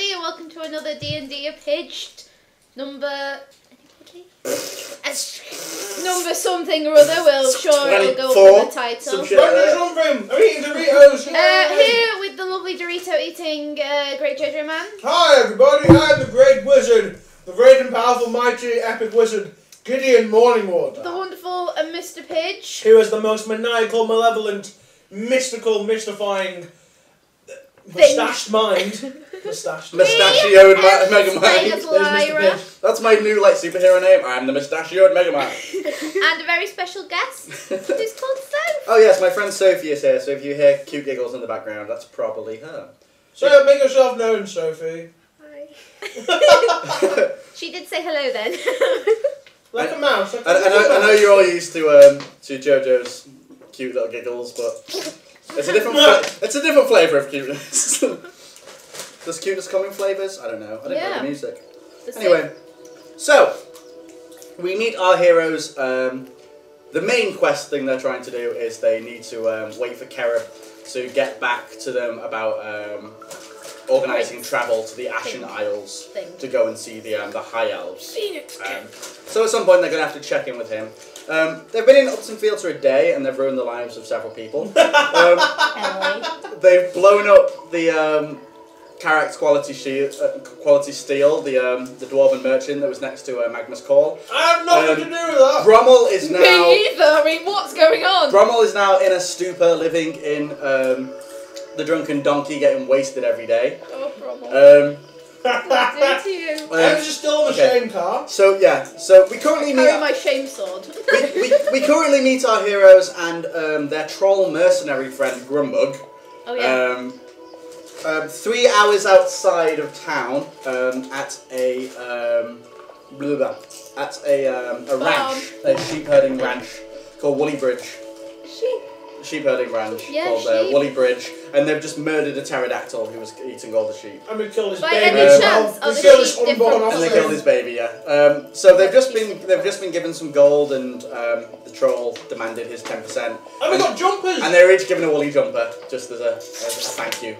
everybody, and welcome to another D&D apidged number... number something or other. We'll sure it'll go up in the title. I'm eating Doritos. Here with the lovely Dorito eating GREATJOJOMAN. Hi everybody, I'm the Great Wizard, the great and powerful, mighty, epic wizard, Gideon Morningwater. The wonderful Mr. Pidge. Who is the most maniacal, malevolent, mystical, mystifying, mustached mind. Mustachioed Megamind. That's my new superhero name. I'm the mustachioed Megamind. And a very special guest who's called Soph. Oh yes, my friend Sophie is here, so if you hear cute giggles in the background, that's probably her. So make yourself known, Sophie. Hi. She did say hello then. Like a mouse. I know you're all used to JoJo's cute little giggles, but it's a different flavour of cuteness. Does cuteness come in flavours? I don't know. I didn't know the music. Anyway, so we meet our heroes. The main quest thing they're trying to do is they need to wait for Kerib to get back to them about organising travel to the Ashen Isles to go and see the High Elves. So at some point they're going to have to check in with him. They've been in Upton Fields for a day and they've ruined the lives of several people. They've blown up the Carrack's quality steel, the dwarven merchant that was next to Magnus Call. I have nothing to do with that. Brummel is now... Me either. I mean, what's going on? Brummel is now in a stupor, living in the Drunken Donkey, getting wasted every day. Oh, Brummel. What did to you? I'm just still on the shame car. So we currently meet my shame sword. we currently meet our heroes and their troll mercenary friend Grumbug. Oh yeah. 3 hours outside of town, at a ranch, a sheep herding ranch called Woolly Bridge. Sheep herding ranch called Woolly Bridge, and they've just murdered a pterodactyl who was eating all the sheep. I'm gonna kill his By baby. any chance of And they killed his baby. Yeah. So they've just been given some gold, and the troll demanded his 10%. And we got jumpers. And they were each given a woolly jumper just as a thank you.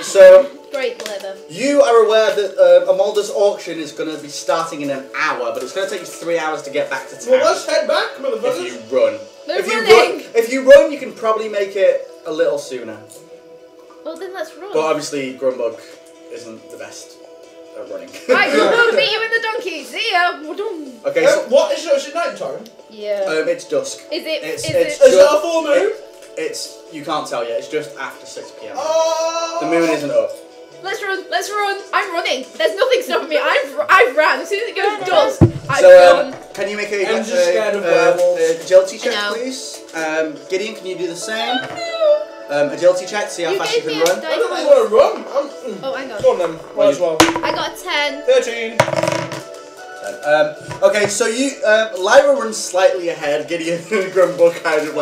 So great leather. You are aware that Amolda's auction is going to be starting in an hour, but it's going to take you 3 hours to get back to town. Well, let's head back, motherfuckers. If you run. If you run, you can probably make it a little sooner. Well, then let's run. But obviously, Grumbug isn't the best at running. Right, Grumbug, meet you in the donkey. See ya. Okay. So what is it? Is it night time? Yeah. It's dusk. Is it? Is it a full moon? You can't tell yet. It's just after 6 PM. Oh. The moon isn't up. Let's run. Let's run. I'm running. There's nothing stopping me. I've ran. As soon as it goes dusk, I've run. Can you make I'm just scared of werewolves. Agility check, please? Gideon, can you do the same? Agility check. See how fast you can run. I don't really want to run. Oh, hang on. Go on then. Might as well. I got a 10. 13. Okay, so Lyra runs slightly ahead, Gideon and Grumbug kind of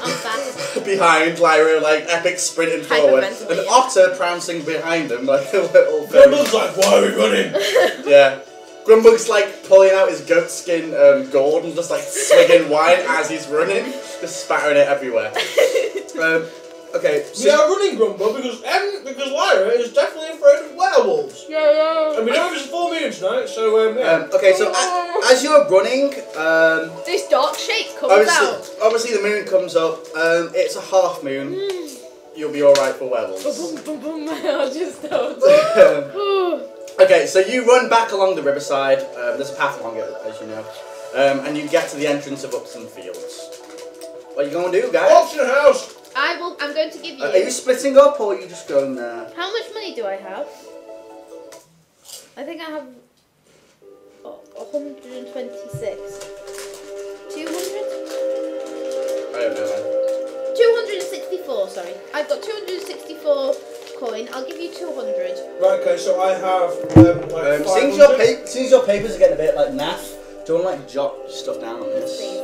I'm fast. behind Lyra, epic sprinting forward, and Otter trouncing behind them like a little Grumbug's like, why are we running? Yeah. Grumbug's pulling out his goat skin gourd and just swigging wine as he's running, just spattering it everywhere. Okay, so we are running, Grumbug, because Lyra is definitely afraid of werewolves. Yeah. And we know it's a full moon tonight, so yeah. Okay, so as you're running, this dark shape comes out. Obviously, the moon comes up. It's a half moon. You'll be all right for werewolves. I'll just Okay, so you run back along the riverside. There's a path along it, as you know, and you get to the entrance of Upton Fields. What are you going to do, guys? Auction house. I'm going to give you... Are you splitting up, or are you just going there? How much money do I have? I think I have 126. 200? I don't know, man. 264, sorry. I've got 264 coin. I'll give you 200. Right, okay, so I have Seems your papers are getting a bit naff. Do you want to jot stuff down on this? Please.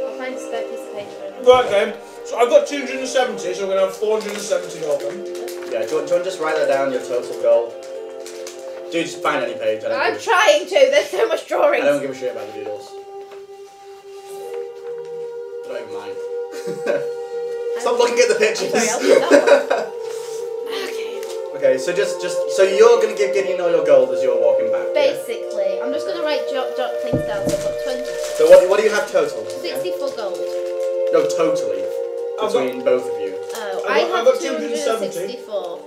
I'll find a spare piece of paper. Right, okay. So I've got 270, so we're going to have 470 of them. Yeah, do you want to just write that down, your total goal? Dude, just find any page. I'm trying to, there's so much drawings. I don't give a shit about the doodles. I don't even mind. Stop looking at the pictures. Sorry, I'll put that one. Okay. Okay, so so you're gonna give Gideon all your gold as you're walking back. Basically, I'm just gonna jot things down. So I've got 20. So what do you have total? 64 gold. No, totally. Between both of you. Oh, I've I have got 264.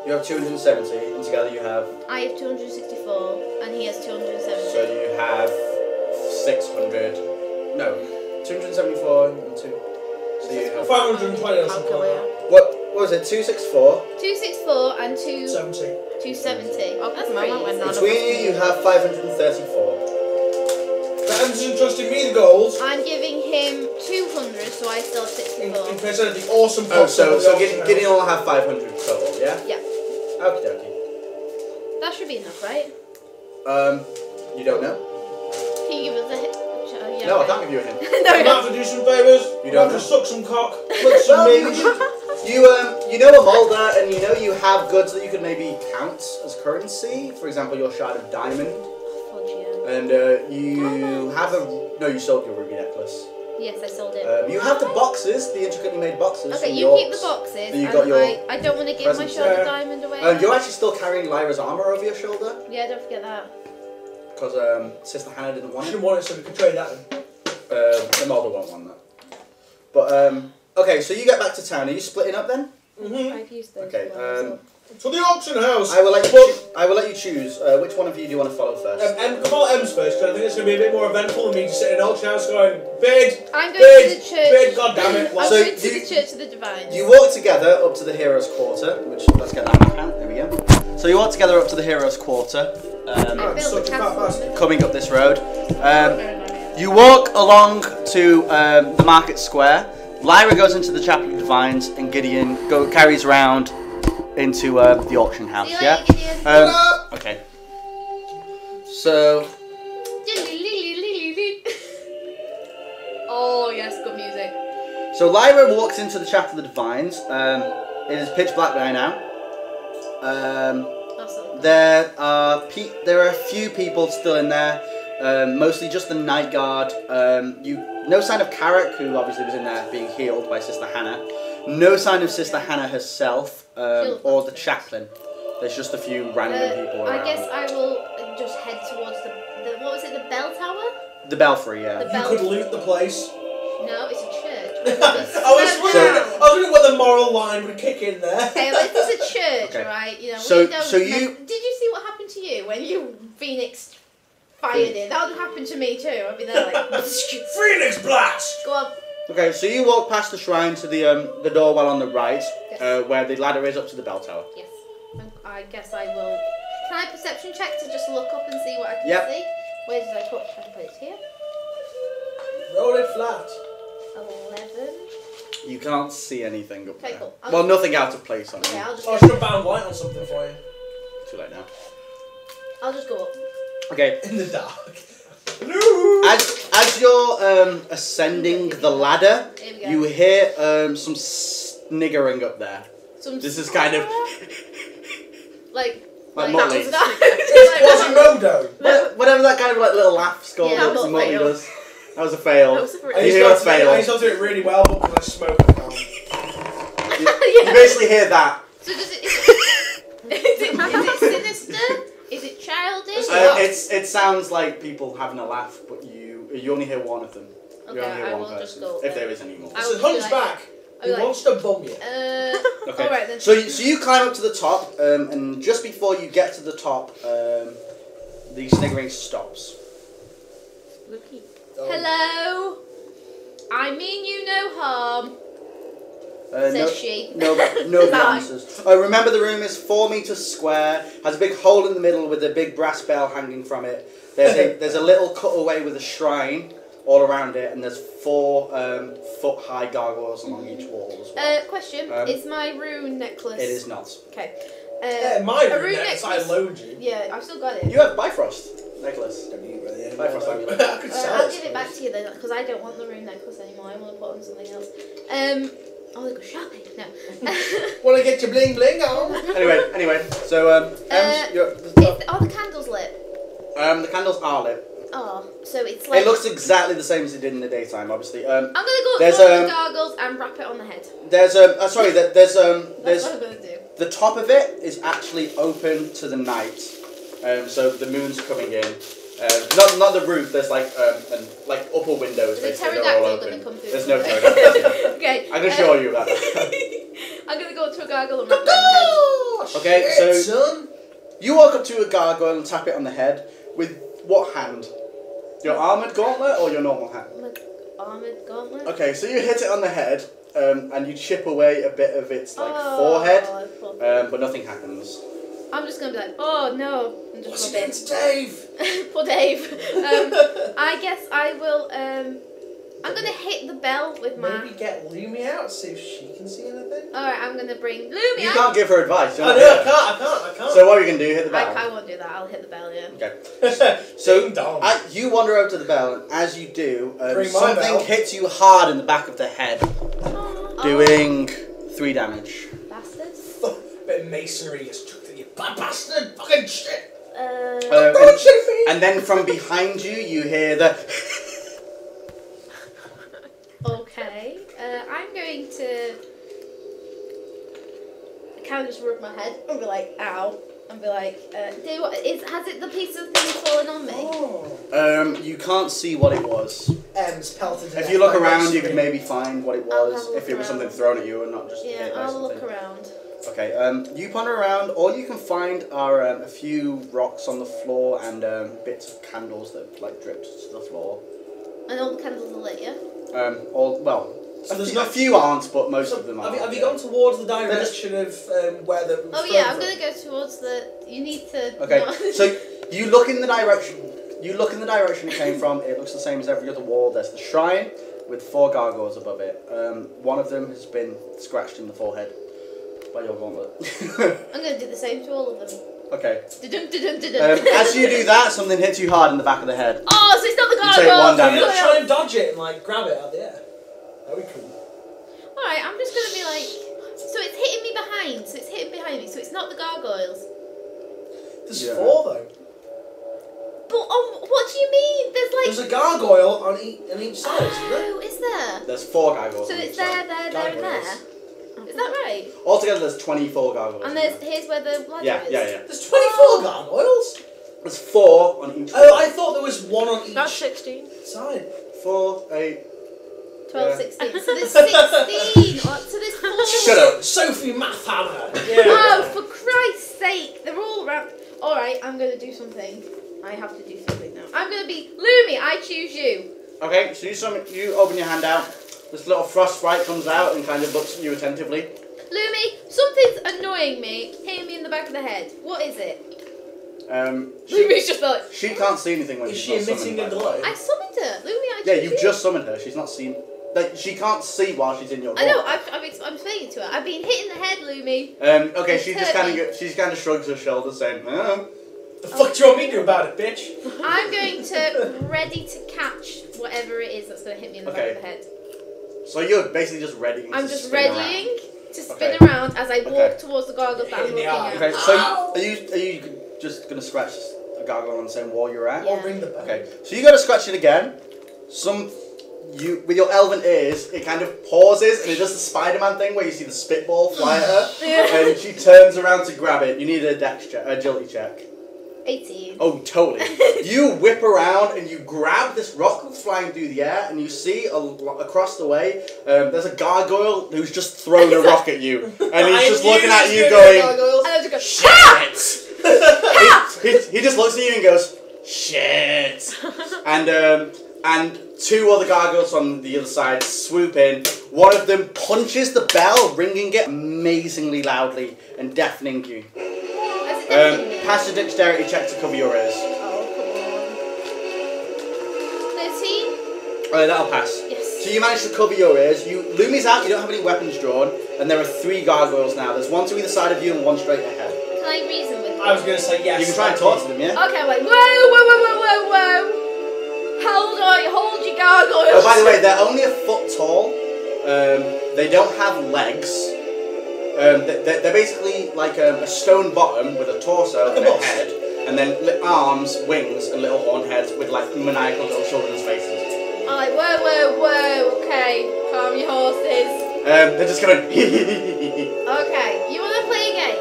You have 270, and together you have. I have 264, and he has 270. So you have 600. No, 274 and 2. So you have 520 or something like that. What was it? 264. 264 and 70. 270. Oh, That's pretty easy. Between you have 534. Ben's entrusting me the gold. I'm giving him 200, so I still have 64. In case of the awesome Oh, pots so of the auction Gideon house. will have 500 total, yeah? Yeah. Okie dokie. That should be enough, right? You don't know? Can you give us a hit? Yeah, No, I okay. can't give you a hint. No, I'm no. about to do some favours. You I'm don't about to know. suck some cock, flick some meat. You know a Mulder, and you know you have goods that you could maybe count as currency. For example, your shard of diamond. Fudge, yeah. And you have no, you sold your ruby necklace. Yes, I sold it. You have the boxes, the intricately made boxes. Okay, from you your- keep the boxes, So you and got your I don't want to give my presents shard there. of diamond away. You're actually still carrying Lyra's armor over your shoulder Yeah, don't forget that. because Sister Hannah didn't I want it. didn't want it, so we could trade that in. The Mulder won't want that. But okay, so you get back to town. Are you splitting up then? I've used those. Okay. To the auction house. I will let you. I will let you choose. Which one of you do you want to follow first? Come on, M's first, because I think it's going to be a bit more eventful than me just sitting in an auction house going, bid, I'm going bid, to the church. bid, god damn it. I'm Well, So going to you- the Church of the Divine. You walk together up to the Heroes' Quarter, which let's get that map out. There we go. So you walk together up to the Heroes' Quarter, I built such the a fat castle. bastard. coming up this road. You walk along to the market square. Lyra goes into the Chapel of Divines, and Gideon carries round into the auction house. See you Yeah. later, Gideon. Okay. So Oh yes, good music. Lyra walks into the Chapel of the Divines. It is pitch black by now. That's so good. There are a few people still in there. Mostly just the night guard. No sign of Carrick, who obviously was in there being healed by Sister Hannah. No sign of Sister Hannah herself, or the chaplain. There's just a few random people around. I guess I will just head towards the what was it, the bell tower? The belfry, yeah. The You bell. could loot the place. No, it's a church. I was wondering whether the moral line would kick in there. Okay, well, this is a church, Okay. right? You know, So- we don't so you- Did you see what happened to you when you Phoenix fired it? That would happen to me too. I'd be there like, Phoenix Blast! go on. Okay, so you walk past the shrine to the door well on the right, Yes. where the ladder is up to the bell tower. Yes. I guess I will. Can I perception check to just look up and see what I can Yep. see? Where did I put? I put it here. Roll it flat. 11. You can't see anything up Okay, there. cool. Well, nothing out of place on Okay, it. I'll just. Oh, I should have bound light on something for you. Too late now. I'll just go up. Okay. In the dark. No! As you're ascending the ladder, Here we go. you hear some sniggering up there. Some This is kind of like Motley. Quasimodo! whatever that kind of like little laugh score Yeah, that that was a Motley fail. does. That was a fail. That was a fail. I You used hear to a have fail. to do it really well, but because I smoke, I can't. You basically hear that. So does it? Is it sinister? Is it childish? It sounds like people having a laugh, but you only hear one of them. You Okay, only hear I one will just person, go if there. there is any more. I It's would a be like- hunchback I'd be who like, wants to bum you. Okay. Alright then. So you climb up to the top, and just before you get to the top, the sniggering stops. Spooky. Hello. I mean you no harm. No, Says she. nobody Bye. answers. Remember, the room is 4 meters square, has a big hole in the middle with a big brass bell hanging from it. There's a little cutaway with a shrine all around it, and there's 4 foot-high gargoyles along each wall as well. Question. Is my rune necklace? It is not. Okay. Yeah, my a rune necklace, I loaned you. Yeah, I've still got it. You have Bifrost necklace. Don't need really any Bifrost more, amulet. though. I could sell I'll it. give it back to you then, because I don't want the rune necklace anymore. I want to put on something else. Oh, they go shopping. No. Want to get your bling bling on? Anyway, so Are the candles lit? the candles are lit. Oh, so it's like. It looks exactly the same as it did in the daytime, obviously. I'm gonna go there's, up to the gargoyles and wrap it on the head. There's That's what I'm gonna do. The top of it is actually open to the night, so the moon's coming in. Not the roof. There's like upper windows. Is the basically, they're all pterodactyl open. gonna come through? There's no pterodactyl. Okay. I can assure you of that. I'm gonna go to a gargoyle and wrap it on the head. Okay, Shit, so son. you walk up to a gargoyle and tap it on the head with what hand? Your armored gauntlet or your normal hand? My armored gauntlet. Okay, so you hit it on the head, and you chip away a bit of its forehead, but nothing happens. I'm just gonna be like, oh no, I'm just What's rubbing. against Dave? Poor Dave. I guess I will. I'm gonna hit the bell with my. Maybe get Lumi out, see if she can see anything. All right, I'm gonna bring Lumi You out. can't give her advice. You're I not know, here. I can't. So what are you gonna do? Hit the bell. I won't do that. I'll hit the bell. Yeah. Okay. So Ding dong. you wander over to the bell, and as you do, Ring my something bell. hits you hard in the back of the head, doing 3 damage. Bastards. Bit of masonry gets chucked at you, bad bastard, fucking shit. And then from behind you, you hear the. Okay. I'm going to kind of just rub my head and be like, ow. And be like, has it the piece of thing fallen on me? Oh. You can't see what it was. M's pelted to If death you look by around, masonry. you can maybe find what it I'll was. have a If it was look something around. thrown at you and not just Yeah, hit by I'll something. look around. Okay, you ponder around. All you can find are a few rocks on the floor and bits of candles that like dripped to the floor. And all the candles are lit, yeah? So there's a few aren't, but most of them are. Have you gone towards the direction of where the... Oh yeah, I'm gonna go towards the. You need to. Okay, not- so you look in the direction. You look in the direction it came from. It looks the same as every other wall. There's the shrine with 4 gargoyles above it. One of them has been scratched in the forehead by your gauntlet. I'm gonna do the same to all of them. Okay. Dun-dun-dun-dun-dun. As you do that, something hits you hard in the back of the head. Oh, so it's not the You take gargoyle. one Can you damage. not try and dodge it and like grab it out of the air? That'd be cool. Alright, I'm just gonna be like. So it's hitting me behind. So it's hitting behind me. So it's not the gargoyles. There's Yeah. 4 though. But what do you mean? There's like. There's a gargoyle on each side, isn't there? Oh, is there? There's 4 gargoyles. So on it's each there, side. there, there, and there. Gargoyles. Is that right? Altogether, there's 24 gargoyles. And in there's there. here's where the ladder Yeah. is. There's 24 gargoyles? There's 4 on each. Oh, I thought there was 1 on each That's 16. side. 4, 8. 12, Yeah. 16. So there's 16. So there's 4. Shut up. Sophie Math Hammer. Oh, for Christ's sake. They're all around. Alright, I'm going to do something. I have to do something now. I'm going to be Lumi, I choose you. Okay, so you open your hand out. This little frost sprite comes out and kind of looks at you attentively. Lumi, something's annoying me, hitting me in the back of the head. What is it? She, Lumi's just like, she can't see anything when Is she's she not summoned emitting by a the glow? light. I summoned her. Lumi, I Yeah, choose you've you. just summoned her. She's not seen. Like, she can't see while she's in your I know, gauntlet. I'm saying it to her. I've been hit in the head, Lumi. Okay, It's she just hurt kind of shrugs her shoulders, saying, "Oh." The fuck do you want me to do about it, bitch? I'm going to ready to catch whatever it is that's going to hit me in the back of the head. So you're basically just ready. I'm just readying to spin Okay. around as I walk Okay. towards the gargoyle that I'm In the looking eye. at. Okay, so are you just gonna scratch a gargoyle on the same wall you're at? Yeah. Or ring the bell. Okay, so you gotta scratch it again. With your elven ears, it kind of pauses and it does the Spider-Man thing where you see the spitball fly at her, and she turns around to grab it. You need a agility check. 18. Oh, totally. You whip around and you grab this rock that's flying through the air, and you see across the way, there's a gargoyle who's just thrown a rock at you, and he's just looking at you going, And I just go, shit! he just looks at you and goes, shit! And 2 other gargoyles on the other side swoop in. One of them punches the bell, ringing it amazingly loudly and deafening you. Pass a dexterity check to cover your ears. Oh, come on. 13? Alright, that'll pass. Yes. So you manage to cover your ears. Lumi's out, you don't have any weapons drawn, and there are 3 gargoyles now. There's 1 to either side of you and 1 straight ahead. Can I reason with them? I was going to say yes. You can try and talk to them, yeah? Okay, wait. Whoa. Hold your gargoyles. Oh, by the way, they're only a foot tall. They don't have legs. They're basically like a stone bottom with a torso and a head, and then arms, wings, and little horn heads with like maniacal little children's faces. Alright, whoa. Okay, calm your horses. They're just going. Okay, you want to play a game?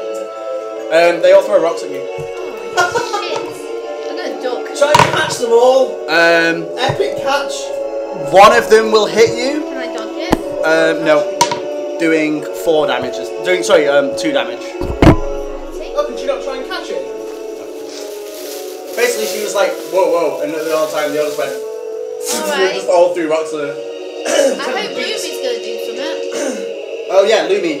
They all throw rocks at you. Oh, shit. I'm gonna duck. Try and catch them all. Epic catch. One of them will hit you. Can I dodge it? No. Doing 4 damage. 2 damage. Oh, could you not try and catch it? Basically, she was like, whoa, whoa, and the whole time the others went, Alright. just all threw rocks at her. I hope Ruby's gonna do something. Oh yeah, Lumi.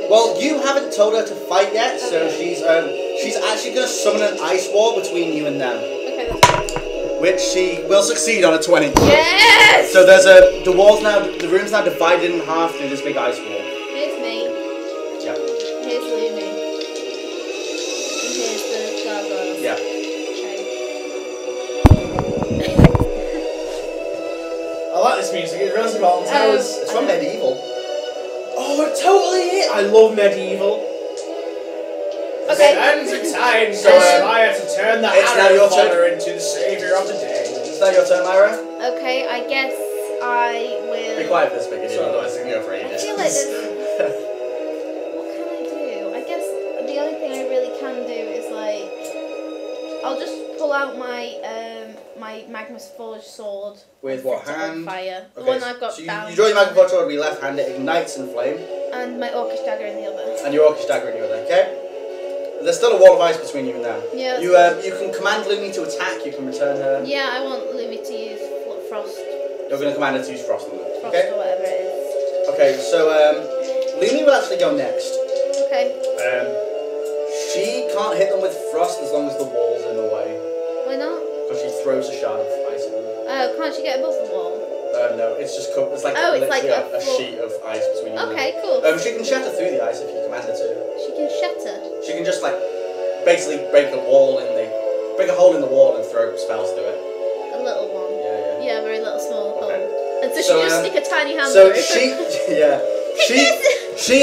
Well, you haven't told her to fight yet, so she's actually gonna summon an ice wall between you and them, Okay, that's fine. which she will succeed on a 20. Yes! So there's the room's now divided in half through this big ice wall. Here's me. Yeah. Here's Lumi. And here's the gargoyle. Yeah. I like this music. It reminds me of Alton Towers. It's from Medieval. Oh, it totally is. I love Medieval. Okay. And it's time So, for Shire to turn the it's now your turn. Father into the saviour of the day. Is that your turn, Myra? Okay, I guess I will. Be quiet for this bit, otherwise it's going to go for I ages. feel like there's. What can I do? I guess the only thing I really can do is like. I'll just pull out my my Magnus Forge sword. With and what set it on hand? Fire. The Okay, one I've got so down. you draw your Magnus Forge sword with your left hand, it ignites in flame, And my Orcish dagger in the other. and your Orcish dagger in your other, okay? There's still a wall of ice between you and them. Yeah. You can command Lumi to attack, you can return her. Yeah, I want Lumi to use frost. You're going to command her to use frost on them, Frost okay? or whatever it is. Okay, so Lumi will actually go next. Okay. She can't hit them with frost as long as the wall's in the way, Why not? because she throws a shard of ice at them. Oh, can't she get above the wall? No, it's just it's like Oh, it's like literally a a sheet of ice between you and them. Okay, cool. She can shatter through the ice if you command her to. She can shatter. She can just like basically break a hole in the wall and throw spells through it. A little one. Yeah. Yeah, very little small hole. Okay. And so she So, just stick a tiny hand So through. she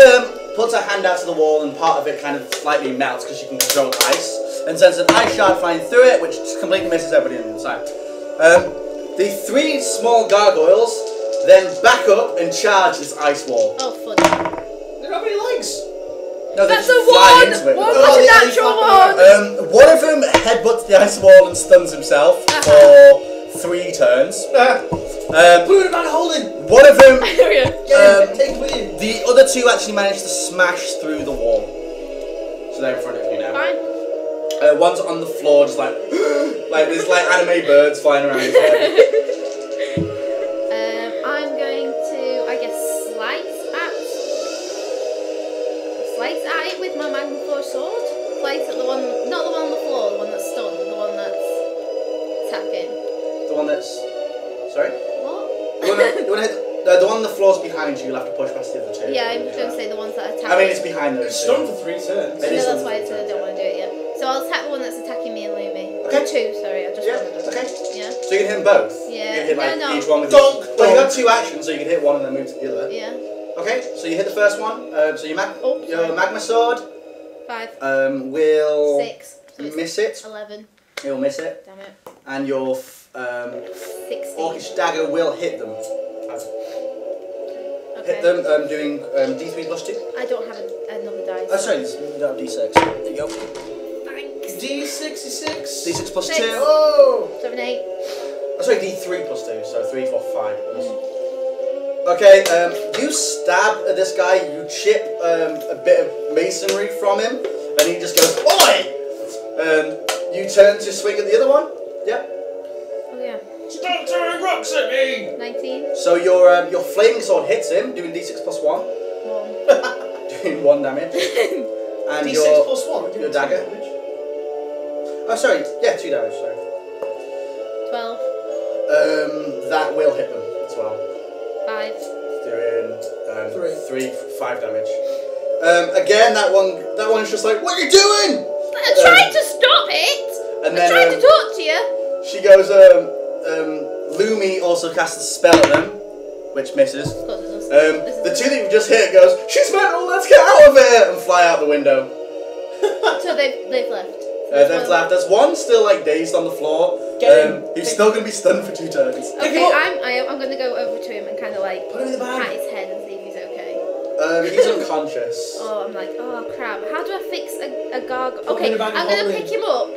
puts her hand out to the wall and part of it kind of slightly melts because she can control ice and sends an ice shard flying through it, which completely misses everybody on the inside. The 3 small gargoyles then back up and charge this ice wall. Oh, fun. They don't have any legs. No, they That's just a fly one! into it. One Oh, was a they natural flap one! One of them headbutts the ice wall and stuns himself for 3 turns. Blue man holding. One of them, There we go. Take it with you. the other 2 actually managed to smash through the wall. So they're in front of you now. Fine. One's on the floor, just like, like there's like anime birds flying around his head. I'm going to, I guess, slice at it with my Magnum Forge sword. Slice at the one, not the one on the floor, the one that's stunned, the one that's attacking. The one that's, sorry? What? You wanna hit, the one on the floor's behind you, you'll have to push past the other 2. Yeah, I'm going to say the ones that attack. I mean, it's behind those It's 2. stunned for 3 turns. It No, is that's stunned why I for said I 3 don't want to do it yet. So I'll attack the one that's attacking me and Lumi. Okay. 2, sorry, I just Yeah, remembered. okay. Yeah? So you can hit them both? Yeah. You can hit like No. each one with Donk, well, you got donk. 2 actions, so you can hit one and then move to the other. Yeah. Okay, so you hit the first one. So your sorry. magma sword 5. will 6. So it's miss it. 11. It'll miss it. Damn it. And your 16. Orcish dagger will hit them. Okay. Hit them doing D3 plus 2. I don't have another dice. Oh, sorry, you don't have D6. There you go. Thanks. D66. D6 plus 2. 6. Oh. 7, 8. Oh, sorry, D3 plus 2. So 3, 4, 5. Okay, you stab at this guy, you chip a bit of masonry from him, and he just goes, "Oi!" You turn to swing at the other one. Yep. Oh yeah. Stop throwing rocks at me. 19. So your flaming sword hits him, doing D6 plus 1, 1. doing 1 damage. And D6 plus 1. your dagger. Oh, sorry. Yeah, 2 damage. Sorry. 12. That will hit them as well. 5. Doing 5 damage. Again, that one's just like, "What are you doing?" I tried to stop it! And I then tried to talk to you! she goes, Lumi also casts a spell at them, which misses. Of course it does. The 2 that you've just hit goes, "She's metal, let's get out of here!" and fly out the window. So they've left. They've left. There's one still like dazed on the floor. He's still going to be stunned for 2 turns. Okay, I'm going to go over to him and kind of like Put him in the bag. pat his head and see if he's okay. He's unconscious. Oh, I'm like, oh crap. How do I fix a gargoyle? Put him Okay, in a bag of I'm gonna holding. pick him up.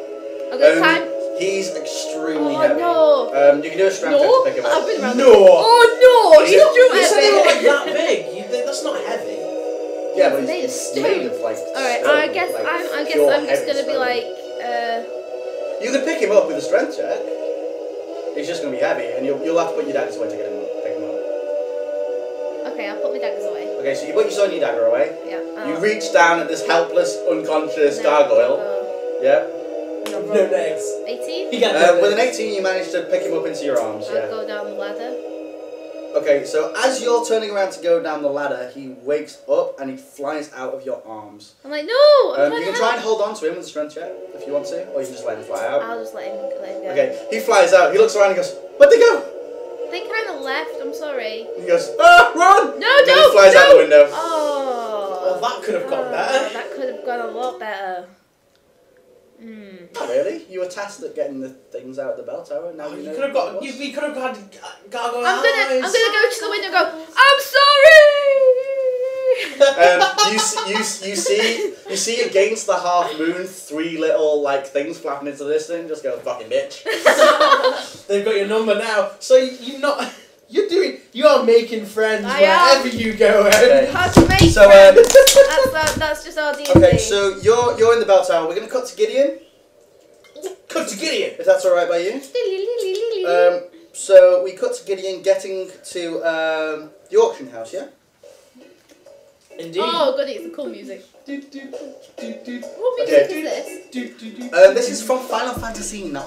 I'm gonna climb. He's extremely Oh, heavy. no. You can do a strength check No, to pick him I've up. been around. No. Oh no, he's too You said they were like heavy. that big. That's not heavy. Yeah, but He's made of it's stone. made of like. Alright, stone, I guess like, I'm pure just heavy gonna be stone. like, You can pick him up with a strength check. He's just gonna be heavy, and you'll have to put your daggers away to get him up. Pick him up. okay, I'll put my daggers away. Okay, so you put your sword and your dagger away. Yeah. You reach down at this helpless, unconscious gargoyle. Yeah. No legs. 18? He got With an 18, you manage to pick him up into your arms. I'll Yeah. go down the ladder. Okay, so as you're turning around to go down the ladder, he wakes up and he flies out of your arms. I'm like, no! I'm You can try and hold on to him with a strength check if you want to, or you can just let him fly out. I'll just let him go. Okay, he flies out. He looks around and goes, "Where'd they go?" They kind of left, I'm sorry. And he goes, "Ah, run!" No, and then don't! he flies out the window. Oh. Well, that could have gone better. That could have gone a lot better. Not really. You were tasked at getting the things out of the bell tower. Now You know could have got. what it We could have had gargoyle I'm gonna eyes. go to the window and go, I'm sorry! You see against the half moon 3 little like things flapping into this thing. Just go, "Fucking bitch." They've got your number now, so you're not. You are making friends I am. wherever you go. Okay. How to make So, friends. That's just our D&D. Okay, so you're in the bell tower. We're gonna cut to Gideon, Cut to Gideon. if that's all right by you. So we cut to Gideon getting to the auction house. Yeah. Indeed. Oh, goody, it's the cool music. What music Okay. is this? This is from Final Fantasy IX.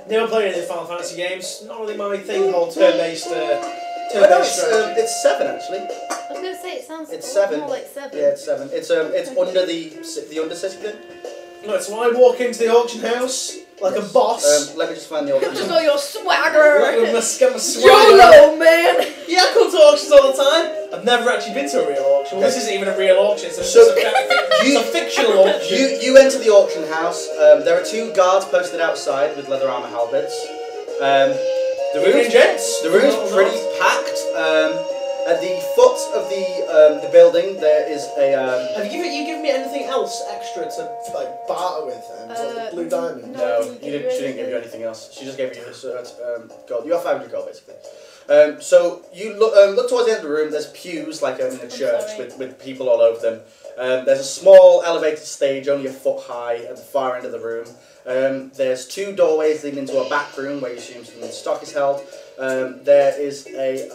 Never played any of the Final Fantasy games. Not really my thing. Whole turn-based. Oh, no, Turn-based strategy. it's 7 actually. I was going to say, it sounds It's a lot 7. more like 7. Yeah, it's 7. It's under the Undercity thing. Right, so I walk into the auction house like a boss. Let me just find the auction Just house. all your swagger. With my swagger. YOLO, man! Yeah, I come to auctions all the time. I've never actually been to a real auction. Well, this isn't even a real auction. It's a, So, it's a fictional auction. You enter the auction house. There are 2 guards posted outside with leather armor halberds. The room's pretty packed. At the foot of the building, there is a. Have you given me anything else extra to like barter with? Like the blue diamond. No, she didn't give you anything else. She just gave you this gold. You got 500 gold basically. So you look towards the end of the room. There's pews like in a church with people all over them. There's a small elevated stage, only a foot high, at the far end of the room. There's 2 doorways leading into a back room where you assume some stock is held. There is a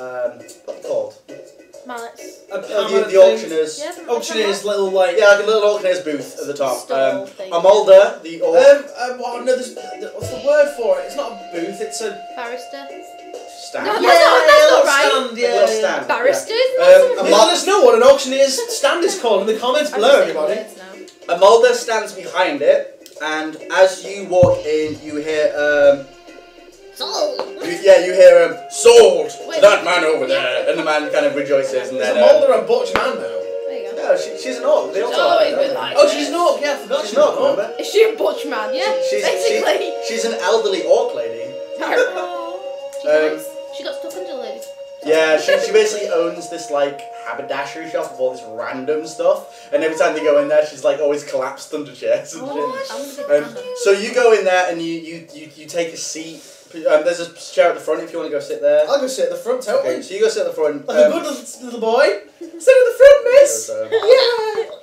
what's it called? Mallets. The auctioneer's. Yeah, Auctioneer's little like. Yeah, like a little auctioneer's booth at the top. Stall thing. Amolda, the orc. Oh, no, what's the word for it? It's not a booth. It's a Barrister. stand. No, that's not right. stand. A little stand. Barristers? Let us know what an auctioneer's stand is called in the comments below, everybody. Amolda stands behind it, and as you walk in, you hear Sold. you hear sold to that man over there, and the man kind of rejoices, and Is then Mulder a butch man now? There you go. no, she's an orc. They all talk always like been that. like Oh, she's an orc. Yeah, I forgot She's she's an an orc, orc. remember? Is she a butch man? Yeah, basically. She's an elderly orc lady. She got stuck under lady. Yeah, she basically owns this like haberdashery shop with all this random stuff, and every time they go in there, she's like always collapsed under chairs and shit. So you go in there and you take a seat. There's a chair at the front if you want to go sit there. I'll go sit at the front, totally. Okay, so you go sit at the front. Like a good little boy. Sit at the front, miss.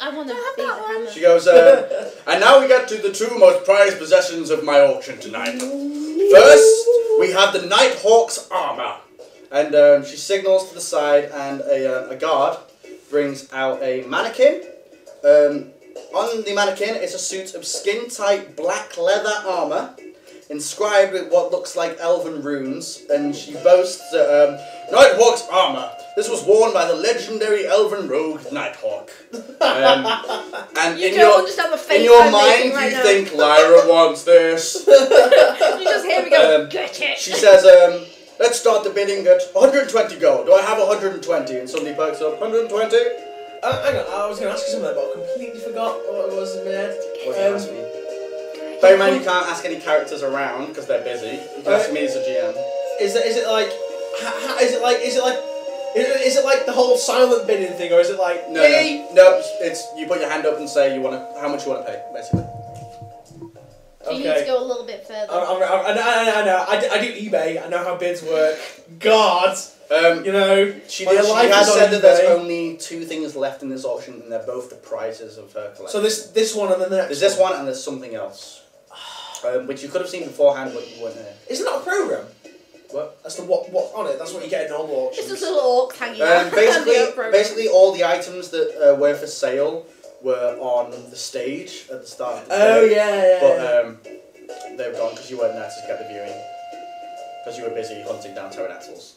I want to be the hammer. She goes, and now we get to the 2 most prized possessions of my auction tonight. First, we have the Nighthawk's armor. And she signals to the side, and a guard brings out a mannequin. On the mannequin is a suit of skin-tight black leather armor, inscribed with what looks like elven runes, and she boasts that Nighthawk's armor. This was worn by the legendary elven rogue Nighthawk. And You don't understand the face in your I'm making mind, right you now. think Lyra wants this. You just hear me go, get it. She says, let's start the bidding at 120 gold. Do I have 120? And somebody perks up, 120? Hang on, I was going to ask you something, but I completely forgot what it was in my head. What do you ask me? Bear in mind you can't ask any characters around because they're busy. You can ask me as a GM. Is it like Is it like the whole silent bidding thing, or is it like No, yay? no. It's you put your hand up and say how much you want to pay, basically. Do you need to go a little bit further? I know. I do eBay. I know how bids work. God. She my life has is on said that there's eBay. only 2 things left in this auction, and they're both the prizes of her collection. So this one and then the next. There's this one and there's something else, which you could have seen beforehand, but you weren't there. Isn't that a program? What? That's the what's on it. That's what you get in normal It's auctions. just a little orc hanging out. Basically, all the items that were for sale were on the stage at the start of the day. Yeah. But they were gone because you weren't there to get the viewing. Because you were busy hunting down pterodactyls.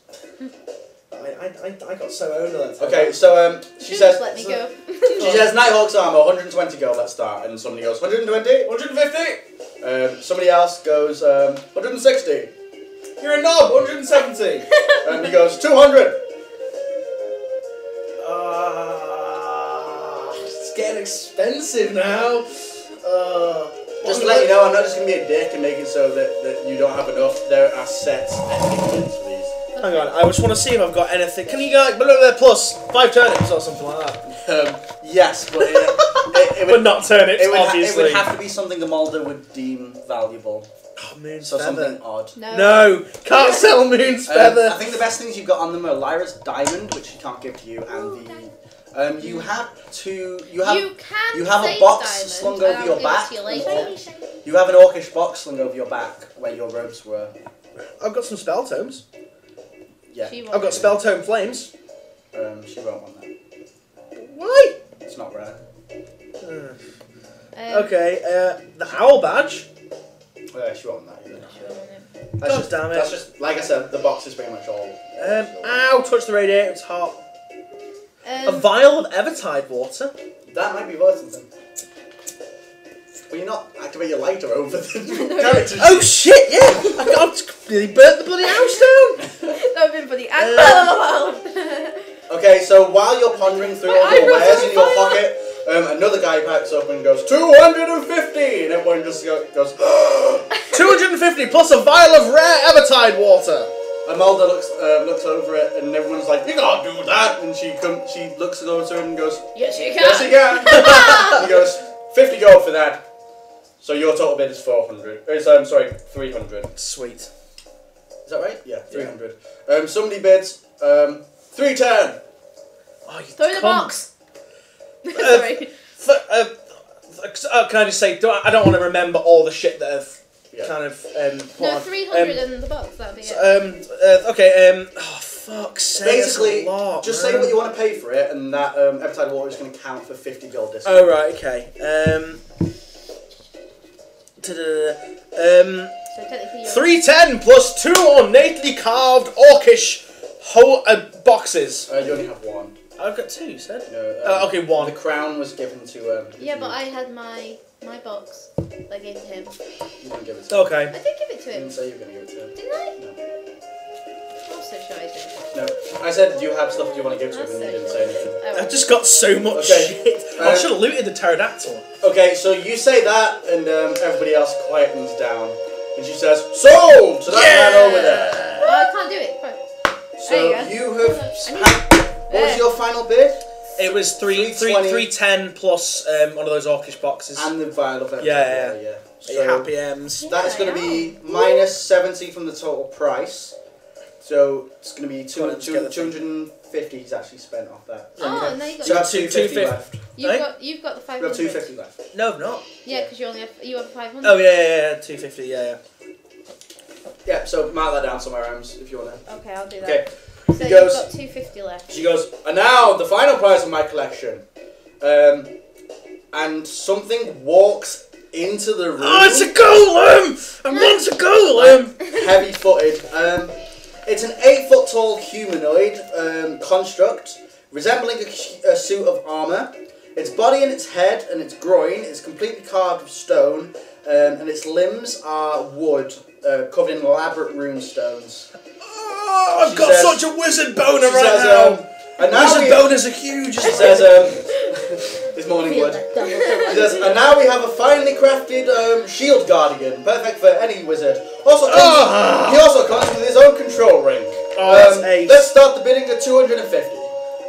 I got so owned on that. Okay, so she says. Let me go. She says Nighthawk's armor, 120 gold. Let's start. And somebody goes 120. 150. Somebody else goes 160. You're a knob. 170. And he goes 200. It's getting expensive now. Just to let you know, I'm not just going to be a dick and make it so that you don't have enough. There are sets etiquettes for these. Hang on, I just want to see if I've got anything. Can you go like below there plus 5 turnips or something like that? Yes, but it would But not turnips, it obviously. would have to be something Amalda would deem valuable. Oh, moon's So feather. something odd. No, can't sell moon's feather. I think the best things you've got on them are Lyra's diamond, which she can't give to you, and the you have a box slung over your back. You have an orcish box slung over your back where your robes were. I've got some spell tomes. Yeah. I've got spell tome flames. She won't want that. Why? It's not rare. Okay, the owl badge. She won't want that either. God damn it. That's just, like I said, the box is pretty much all. Ow, touch the radiator, it's hot. A vial of Evertide water. That might be worth something. But you're not activate your lighter over the character. Oh shit, yeah! I completely burnt the bloody house down! That would have been funny. Okay, so while you're pondering through all your wares in your pocket, another guy packs up and goes, 250! And everyone just goes 250 plus a vial of rare Evertide water! Amalda looks over it and everyone's like, you can't do that! And she looks over to him and goes, yes, you can. yes, you can! He goes, 50 gold for that. So your total bid is 400. I'm sorry, 300. Sweet. Is that right? Yeah, 300. Somebody bids 310. Oh, you Throw in the cunt. box. Sorry. Can I just say, I don't want to remember all the shit that I've kind of put No, on. 300 in the box. That'd be it. Okay. Oh fuck's sake. Basically, that's a lot, just man. say what you want to pay for it, and that Evertide water is going to count for 50 gold discount. Oh right, okay. So technically you're 310 plus 2 ornately carved orcish boxes. You only have one. I've got 2, you said? No. Okay, 1. The crown was given to. yeah, but I had my box that I gave to him. You didn't give it to him. Okay. I did give it to You him. didn't say you were going to give it to him. Didn't I? No. I'm so sure I did. No. I said, do you have stuff you want to give to him? And you didn't say anything. Oh, I've just got so much Okay. shit. I should have looted the pterodactyl. Okay, so you say that, and everybody else quietens down. And she says, sold to that man over there. Oh, I can't do it. Fine. So There you have. What was your final bid? It was 310 plus one of those orcish boxes. And the vial of Evertide Yeah. water, yeah. So, So happy M's. that is going to be minus 70 from the total price. So it's going to be 250 he's actually spent off that. Oh, no, you got So you have 250 left. You've got the You have 500. 250 left. No, I've not. Yeah, because you have 500. Oh, yeah, 250, yeah. Yeah, so mark that down somewhere, Ams, if you want to. Okay, I'll do that. Okay. So He you've goes- got 250 left. She goes, and now the final prize of my collection. And something walks into the room. Oh, it's a golem! I want a golem! Heavy-footed. It's an 8-foot tall humanoid construct resembling a suit of armour. Its body and its head and its groin is completely carved of stone, and its limbs are wood covered in elaborate rune stones. Oh, I've She got says- such a wizard boner She right says, now! and now Wizard we, boners are huge! she says, this morning wood. She says, and now we have a finely crafted shield guardian, perfect for any wizard. He also comes with his own control ring. Oh, that's ace. Let's start the bidding at 250.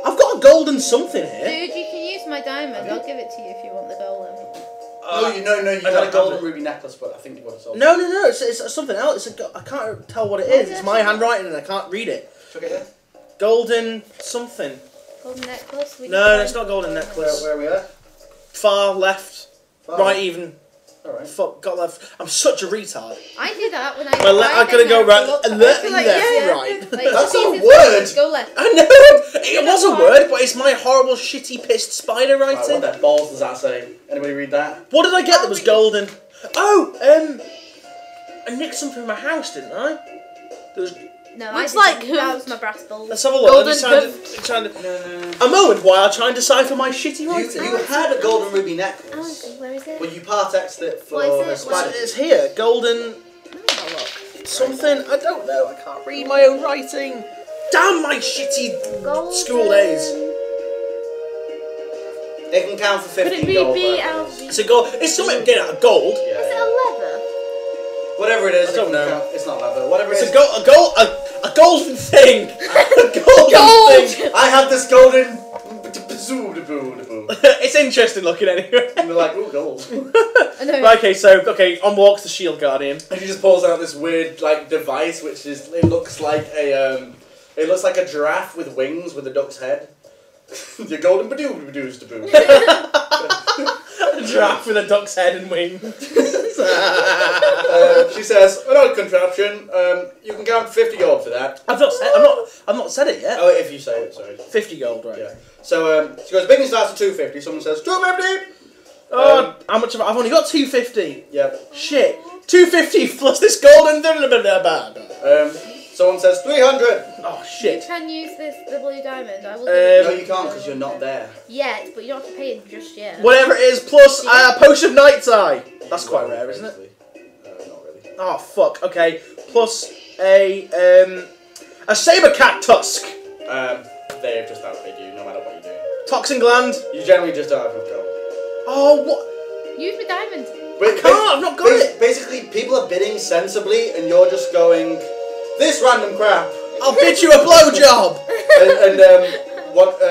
I've got a golden something here. Dude, you can use my diamond. I'll give it to you if you want the golden. No, you I got a don't golden have it. ruby necklace, but I think you would have sold it. No, it's something else. I can't tell what it is. It's my handwriting and I can't read it. Took it here? Golden something. Golden necklace? No, it's not golden necklace. Where are we at? Far left. Right even. Alright. Fuck, got left. I'm such a retard. I do that when I I'm gonna go right and left and left, right. Like, That's just a use word. it, Go left. I know! It was a word, but it's my horrible, shitty, pissed spider Right, writing. what the balls does that say? Anybody read that? What did I get that was golden? Oh, I nicked something from my house, didn't I? There was... No, Looks I like didn't. That was my brass bowl. Let's have a look. Golden Trying to... A moment while I try and decipher my shitty writing. You had a golden ruby necklace. Oh, where is it? Well, you part-exed it for What is it? the spider. It's here. Golden... Something. I don't know. I can't read my own writing. Damn my shitty Golden. school days. It can count for 50 Could it be gold. BLV? It's a gold. It's something getting out of gold. Yeah, Is it yeah. a leather? Whatever it is, I don't it can know. count. It's not leather. Whatever it It's is. a golden thing. A golden thing. I have this golden. It's interesting looking anyway. And they're like, ooh, gold. Right, okay, on walks the shield guardian. And he just pulls out this weird like device, which is it looks like a giraffe with wings with a duck's head. Your golden badoo-badoos to boo. A giraffe with a duck's head and wings. She says, an odd contraption. You can count 50 gold for that. I've not said it yet. Oh, if you say it, sorry. 50 gold, right? Yeah. So she goes, bidding starts at 250. Someone says 250. Oh, how much have I've only got 250. Yeah. Shit. 250 plus this golden. Someone says 300. Oh You shit. can use the blue diamond. I will give it to No, you can't because you're not there. Yet, but you don't have to pay it just yet. Whatever it is, plus potion of night's eye. That's quite rare, isn't it? Not really. Oh fuck. Okay. Plus a saber cat tusk. They've just outbid you, no matter what you do. Toxin gland. You generally just don't have enough gold. Oh what? Use the diamond. Wait, I've not got it. Basically, people are bidding sensibly, and you're just going, this random crap. I'll bid you a blowjob.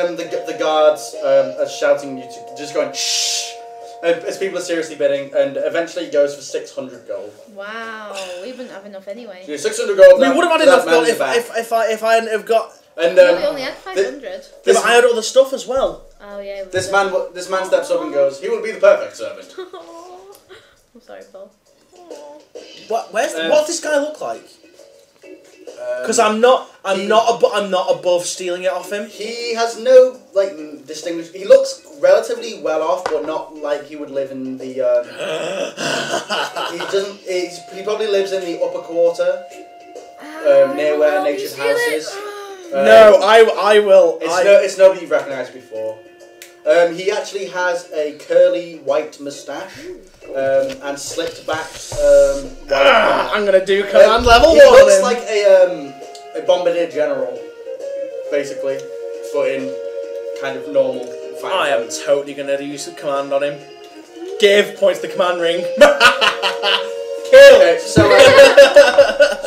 and the guards are shouting you to just going shh. As people are seriously bidding, and eventually it goes for 600 gold. Wow, we wouldn't have enough anyway. Yeah, 600 gold. We would have had enough gold if I hadn't have got. And We only had 500. Yeah, but I had other stuff as well. Oh yeah. this man steps up and goes, he will be the perfect servant. I'm sorry, Paul. What's this guy look like? Because I'm not above stealing it off him. He has no distinguished. He looks relatively well off, but not like he would live in the. He doesn't. He probably lives in the upper quarter, near where nature's house is. No, I will. It's nobody you've recognised before. He actually has a curly white moustache and slicked back white hair. I'm gonna do command level He one. looks like a bombardier general, basically, but in kind of normal fighting. I am totally gonna use the command on him. Give points to the command ring. Kill. Okay, so That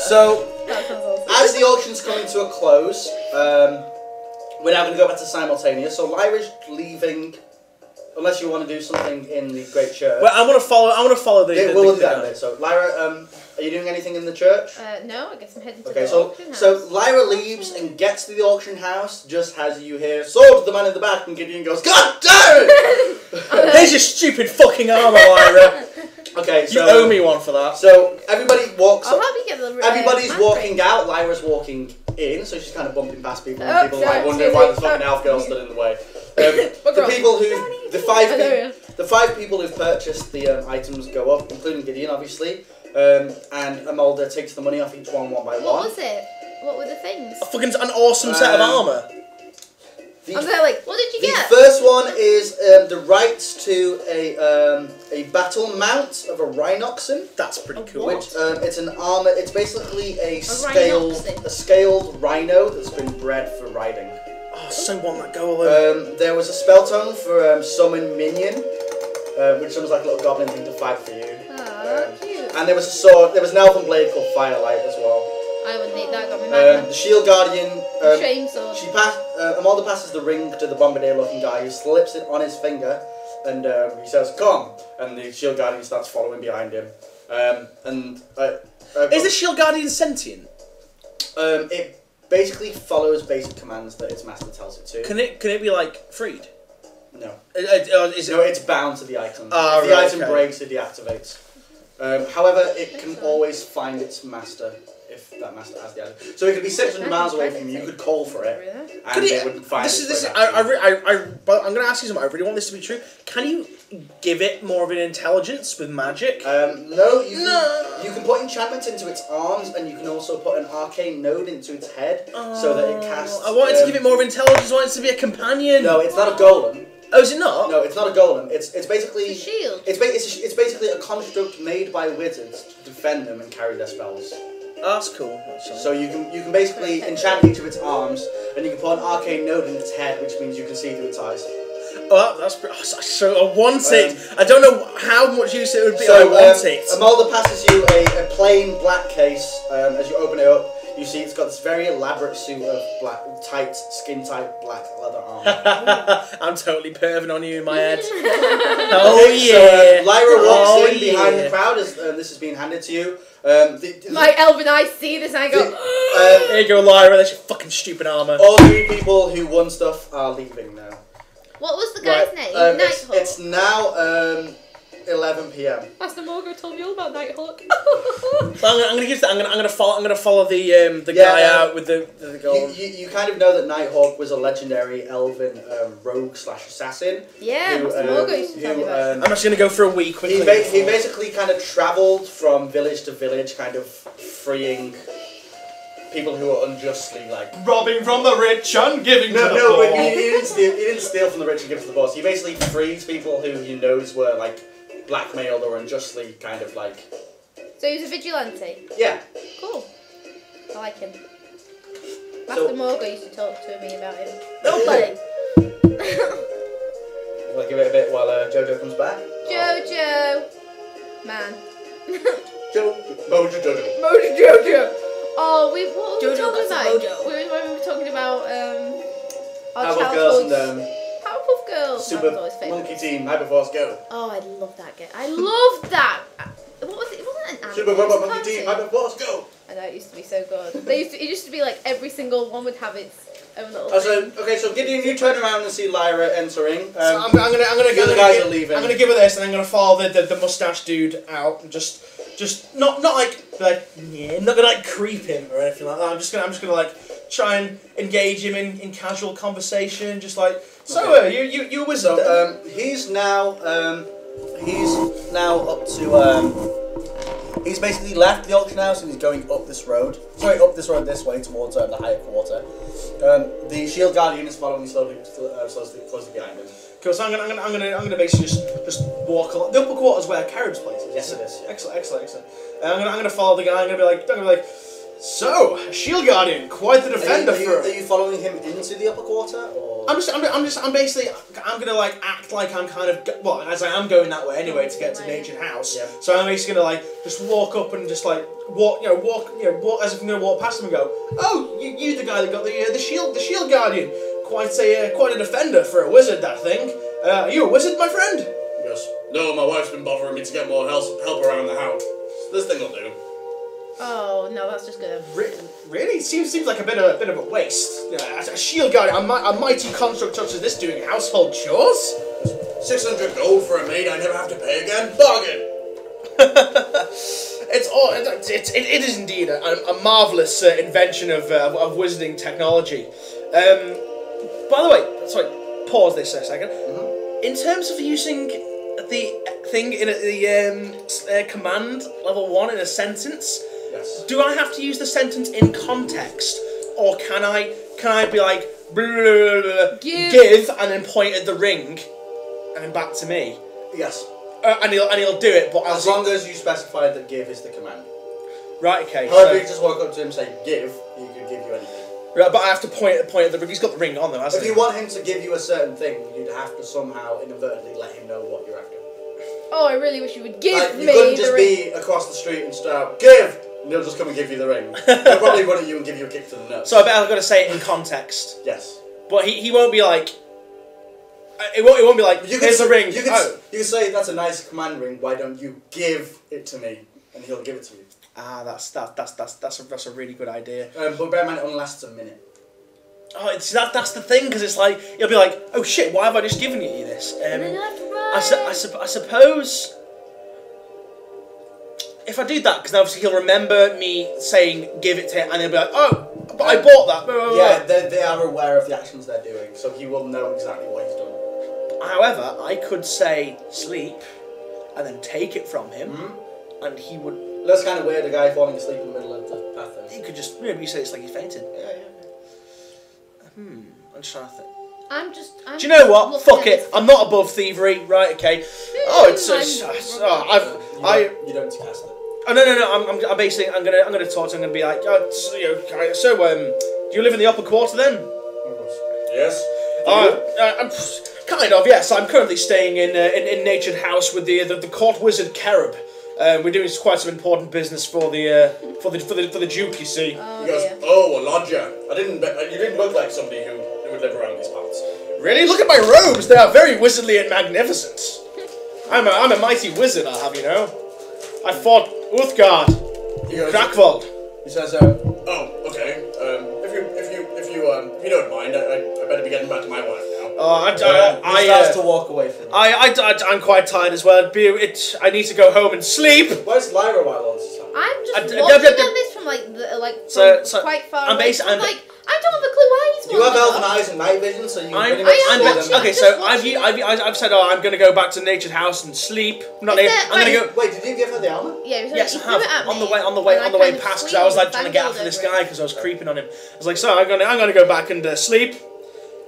sounds awesome. as the auction's coming to a close, we're now going to go back to simultaneous. So Lyra's leaving, unless you want to do something in the Great Church. Well, I want to follow the. Yeah, we'll do that a bit. So Lyra, are you doing anything in the church? No, I guess I'm heading to Okay, the auction house. so Lyra leaves and gets to the auction house just as you hear sword to the man in the back, and Gideon goes, God damn it! There's your stupid fucking armor, Lyra. Okay, You so owe me one for that. So everybody walks. I'll help you get the. Everybody's man walking ring. out. Lyra's walking in, so she's kind of bumping past people, Oh, and people are like sorry, wondering why the excuse me. fucking elf girl stood in the way. What The girl? people who, the five people who've purchased the items go up, including Gideon, obviously, and Amolda takes the money off each one by What one. was it? What were the things? Fucking an awesome set of armor. I'm there like, what did you The get? first one is the rights to a battle mount of a rhinoxen. That's pretty cool. what? Which it's an armor. It's basically a rhinoxen? scaled rhino that's been bred for riding. Oh, so want that go alone. There was a spell tome for summon minion, which sounds like a little goblin thing to fight for you. Oh, cute. And there was a sword. There was an elven blade called Firelight as well. I would need that. Got my magma. The shield guardian. Shame sword. Amalda passes the ring to the bombardier-looking guy, who slips it on his finger, and he says, "Come!" And the shield guardian starts following behind him. Is the shield guardian sentient? It basically follows basic commands that its master tells it to. Can it be like freed? No. Is it? No, it's bound to the item. Ah, if the right, item okay. breaks, it deactivates. However, it can always find its master if that master has the item. So it could be 600 miles away from you. You could call for it, and it would find its way back. But I'm going to ask you something. I really want this to be true. Can you give it more of an intelligence with magic? No. You can put enchantments into its arms, and you can also put an arcane node into its head, so that it casts. I wanted to give it more of intelligence. I wanted it to be a companion. No, it's not a golem. Oh, is it not? No, it's not a golem. It's basically It's a shield. It's basically a construct made by wizards to defend them and carry their spells. Oh, that's cool. So you can basically enchant each of its arms, and you can put an arcane node in its head, which means you can see through its eyes. Oh, so I want it. I don't know how much use it would be. So I want it. Amalda passes you a plain black case. As you open it up, you see it's got this very elaborate suit of black, skin-tight black leather armor. I'm totally perving on you in my head. Oh Okay, yeah. So Lyra walks in yeah. behind the crowd as this is being handed to you. My elven eyes see this and I go, There you go, Lyra. That's your fucking stupid armor. all 3 people who won stuff are leaving now. what was the guy's name? Nighthawk. It's now 11 p.m. Master Morgo told me all about Nighthawk. Well, I'm gonna follow the guy out with the goal. You kind of know that Nighthawk was a legendary elven rogue / assassin. Yeah, who, Master Morgo used to tell me about it. I'm just gonna go for a week quickly. He basically kind of travelled from village to village, kind of freeing people who were unjustly Robbing from the rich and giving to the No, poor. but he didn't steal from the rich and give to the boss. He basically frees people who he knows were blackmailed or unjustly So he was a vigilante. Yeah. Cool. I like him. So- Master Morgo used to talk to me about him. Role playing. We'll give it a bit while Jojo comes back. Jojo. Man. Mojo Jojo. Mojo Jojo. Oh, what were we Jojo talking got about? some mojo. We were talking about our Powerpuff Girls childhood. and Powerpuff Girls. That was always Super favourite. Monkey Team Hyperforce Go. Oh, I love that game. I loved that. What was it? It wasn't an anime. Super it was a Monkey Team cartoon. Hyperforce Go. I know, it used to be so good. It used to be like every single one would have its own little So Gideon, you turn around and see Lyra entering. So I'm gonna the other guys are leaving. I'm gonna give her this, and I'm gonna follow the mustache dude out, and just not yeah, I'm not gonna creep him or anything like that. I'm just gonna try and engage him in casual conversation, just you a wizard. So he's now up to he's basically left the auction house and he's going up this road. Sorry, up this road this way towards the higher quarter. The shield guardian is following slowly closely behind him. Cool. So I'm gonna basically just walk along the upper quarters where Carib's place is. Yes, it is. Yeah. Excellent. And I'm gonna follow the guy. I'm gonna be like, so shield guardian, quite the defender Are you following him into the upper quarter, or? I'm gonna act like I'm kind of as I am going that way anyway to get to the ancient house. Yeah. So I'm basically gonna just walk up and just walk as if I'm gonna walk past him and go, oh, you the guy that got the shield guardian, quite a defender for a wizard, that thing. Are you a wizard, my friend? Yes. No, my wife's been bothering me to get more help around the house. This thing will do. Oh no, that's just gonna. Really? Seems like a bit of a waste. As a shield guardian, a mighty construct such as this doing household chores. 600 gold for a maid I never have to pay again. Bargain. It is indeed a marvelous invention of wizarding technology. By the way, sorry, pause this a second. Mm-hmm. In terms of using the thing in the command level 1 in a sentence, Yes. do I have to use the sentence in context, or can I be like blah, blah, blah, blah, give and then point at the ring and then back to me? Yes. And he'll do it, but As long as you specify that give is the command. right, okay. However, you just walk up to him and say give, he could give you anything. Right, but I have to point at the ring. He's got the ring on though, hasn't If he? you want him to give you a certain thing, you'd have to somehow inadvertently let him know what you're after. Oh, I really wish you would give You me couldn't the just ring. be across the street and start, give! And he'll just come and give you the ring. He'll probably run at you and give you a kick to the nuts. So I bet I've got to say it in context. Yes. But he won't be like... It won't be like, here's the ring. You can say, that's a nice command ring, why don't you give it to me? And he'll give it to you. Ah, that's a really good idea. But bear in mind, it only lasts a minute. Oh, that's the thing, because it's like, he'll be like, oh shit, why have I just given you this? And then you have to run. I suppose... If I do that, because obviously he'll remember me saying, give it to him, and he'll be like, oh, but I bought that. Blah, blah, blah. Yeah, they are aware of the actions they're doing, so he will know exactly what he's done. However, I could say, sleep, and then take it from him, and he would... That's kind of weird, a guy falling asleep in the middle of the path. He could just, maybe say it's like he fainted. Yeah. I'm just trying to think. I'm do you know what? Fuck it. I'm not above thievery. Right, okay. Oh, you don't cast it. Oh no. I'm basically. I'm gonna talk to him. I'm gonna be like, do you live in the upper quarter then? Yes. I'm kind of. Yes. I'm currently staying in Natured House with the court wizard Carib. We're doing quite some important business for the Duke. You see. He goes, oh, a lodger. You didn't look like somebody who would live around these parts. Really? Look at my robes. They are very wizardly and magnificent. I'm a mighty wizard, I'll have you know. I fought Uthgard, Krakvold. He says, oh, okay. If you don't mind, I better be getting back to my wife now. He starts to walk away from him. I'm quite tired as well. I need to go home and sleep. Where's Lyra while all this is happening? I'm just watching at this from quite far away. I don't have a clue why he's You have elven eyes and night vision, so you can pretty much see them. Okay, so I've said, I'm going to go back to Natured House and sleep. I'm going to go. Wait, did you give her the armor? Yeah, yes, I have. On the way past, because I was like trying to get after this guy because I was creeping on him. I was like, so I'm going to go back and sleep.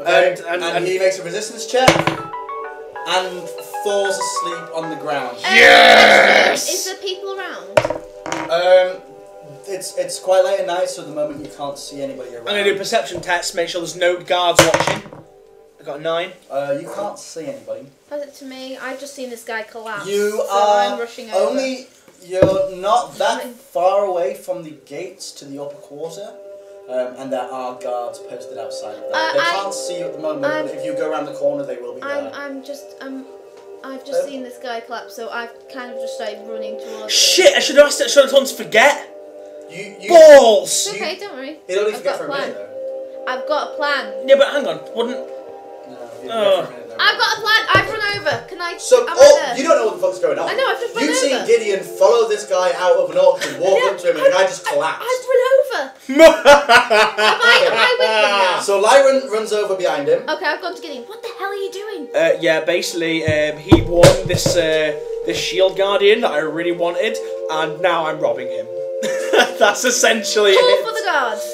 Okay. And he makes a resistance check and falls asleep on the ground. Yes. Is there people around? It's quite late at night, so at the moment you can't see anybody around. I'm going to do a perception test, make sure there's no guards watching. I got a 9. You can't see anybody. Pass it to me. I've just seen this guy collapse. I'm rushing over. You're not that far away from the gates to the upper quarter, and there are guards posted outside of that. They can't see you at the moment, but if you go around the corner, they will be there. I've just seen this guy collapse, so I've kind of just started running towards Shit! him. I should have asked it. Should have told him to forget. It's Balls! okay, don't worry. He'll only I've forget got for a a plan. minute, though. I've got a plan. Yeah, but hang on. Wouldn't... No, he'll forget for a minute, though. I've got a plan. I've run over. Can I? So, you don't know what the fuck's going on. I know. I've just run over. You've seen Gideon follow this guy out of an auction, walk up to him, and the guy just collapsed. I've run over. Am I with them now? So Lyron runs over behind him. Okay, I've gone to Gideon. What the hell are you doing? Yeah, basically, he won this shield guardian that I really wanted, and now I'm robbing him. That's essentially Call it. for the guards.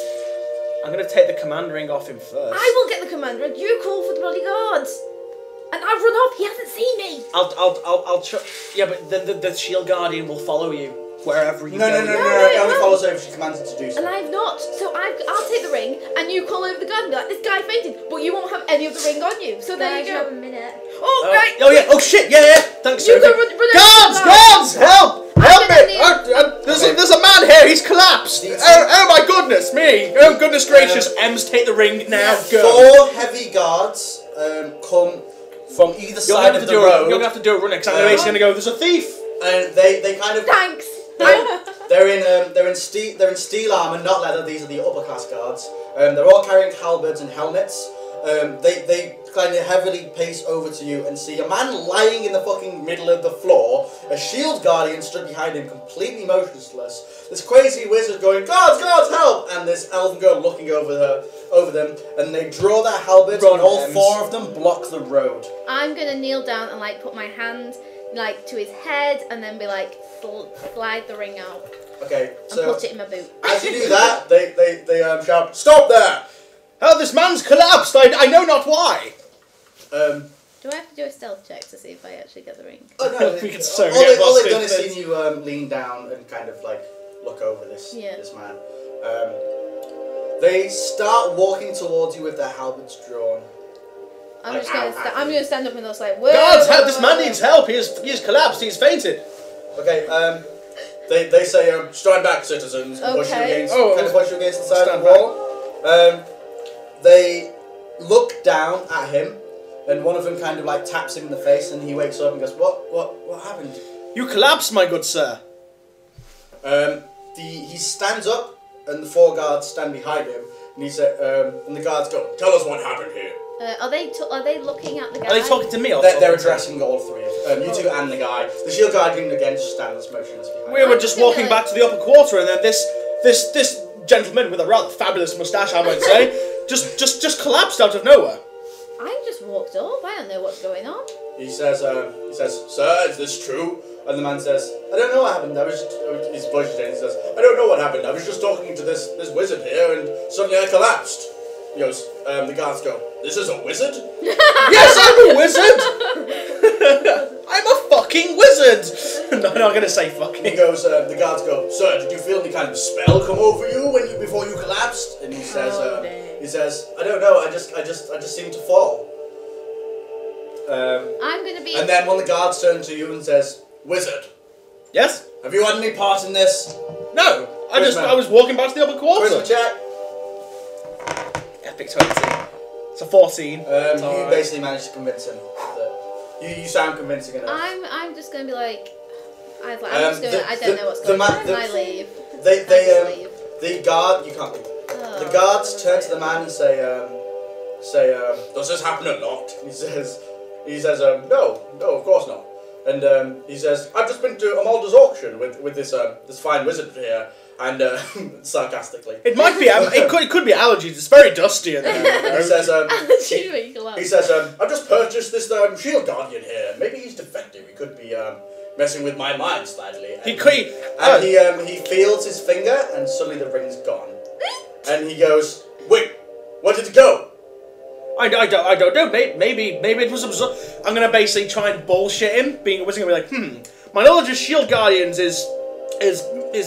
I'm gonna take the command ring off him first. I will get the commander. You call for the bloody guards. And I've run off. He hasn't seen me. Yeah, but the shield guardian will follow you wherever you go. No. He only follows her if she commands him to do so. And I've not. So I'll take the ring, and you call over the guard and be like, this guy fainted, but you won't have any of the ring on you. So there you go. a minute. Oh, right. Oh yeah. Oh shit. Yeah. Thanks. You okay. go run Guards! Help! Help gonna me! need- There's a man here. He's collapsed. Oh my goodness me! Oh goodness gracious! Ems, take the ring now. Go. 4 heavy guards come from either side of the road. You're gonna have to do a run because I'm basically gonna go. There's a thief. And they kind of Thanks. they're in steel armor, not leather. These are the upper class guards. They're all carrying halberds and helmets. They kind of heavily pace over to you and see a man lying in the fucking middle of the floor, a shield guardian stood behind him, completely motionless. This crazy wizard going, guards, help! And this elven girl looking over them, and they draw their halberds, and all 4 of them block the road. I'm gonna kneel down and put my hand to his head, and then be like, slide the ring out. Okay, And so put it in my boot. as you do that, they shout, "Stop there!" Oh, this man's collapsed. I know not why. Do I have to do a stealth check to see if I actually get the ring? Oh no! We could so all they've done is seen you lean down and kind of look over this man. They start walking towards you with their halberds drawn. I'm gonna stand up and they'll say, Guards, help! This man needs help. He has collapsed. He's fainted. Okay. they say, stand back, citizens, and push you Okay. against, Oh, kind of push you against the side of stand the wall. They look down at him, and one of them kind of like taps him in the face, and he wakes up and goes, what happened? You collapsed, my good sir. He stands up, and the 4 guards stand behind him, and he said, and the guards go, tell us what happened here. Are they looking at the guy? Are they talking to me or They're talking to addressing all 3 of them. You 2 and the guy. The shield guardian again just stands motionless behind. We were just walking back to the upper quarter, and then this gentleman with a rather fabulous moustache, I might say, just collapsed out of nowhere. I just walked up. I don't know what's going on. He says, sir, is this true? And the man says, I don't know what happened. His voice is changed. He says, I don't know what happened. I was just talking to this wizard here, and suddenly I collapsed. He goes, the guards go, this is a wizard? Yes, I'm a wizard! I'm a fucking wizard! No, I'm not gonna say fucking. He goes, the guards go, sir, did you feel any kind of spell come over you before you collapsed? And he says, I don't know, I just seemed to fall. I'm gonna be. And then one of the guards turns to you and says, wizard, Yes? have you had any part in this? No, I was walking back to the upper quarter. Charisma check. Epic 20. It's a 14. You Alright. basically managed to convince him that you sound convincing enough. I'm just gonna be like. I don't know what's the going ma- on. the- I leave. They the guard, you can't leave. Oh, The guards turn to the man and say, does this happen a lot? He says, no, of course not. And he says, I've just been to Amalda's auction with this fine wizard here, and sarcastically. It might be, it could be allergies. It's very dusty in there. He says, he he says, I've just purchased this shield guardian here. Maybe he's defective. He could be messing with my mind slightly. And he feels his finger, and suddenly the ring's gone. And he goes, wait, where did it go? I don't know. Maybe it was absorbed. I'm gonna basically try and bullshit him, being a wizard, and be like, my knowledge of shield guardians is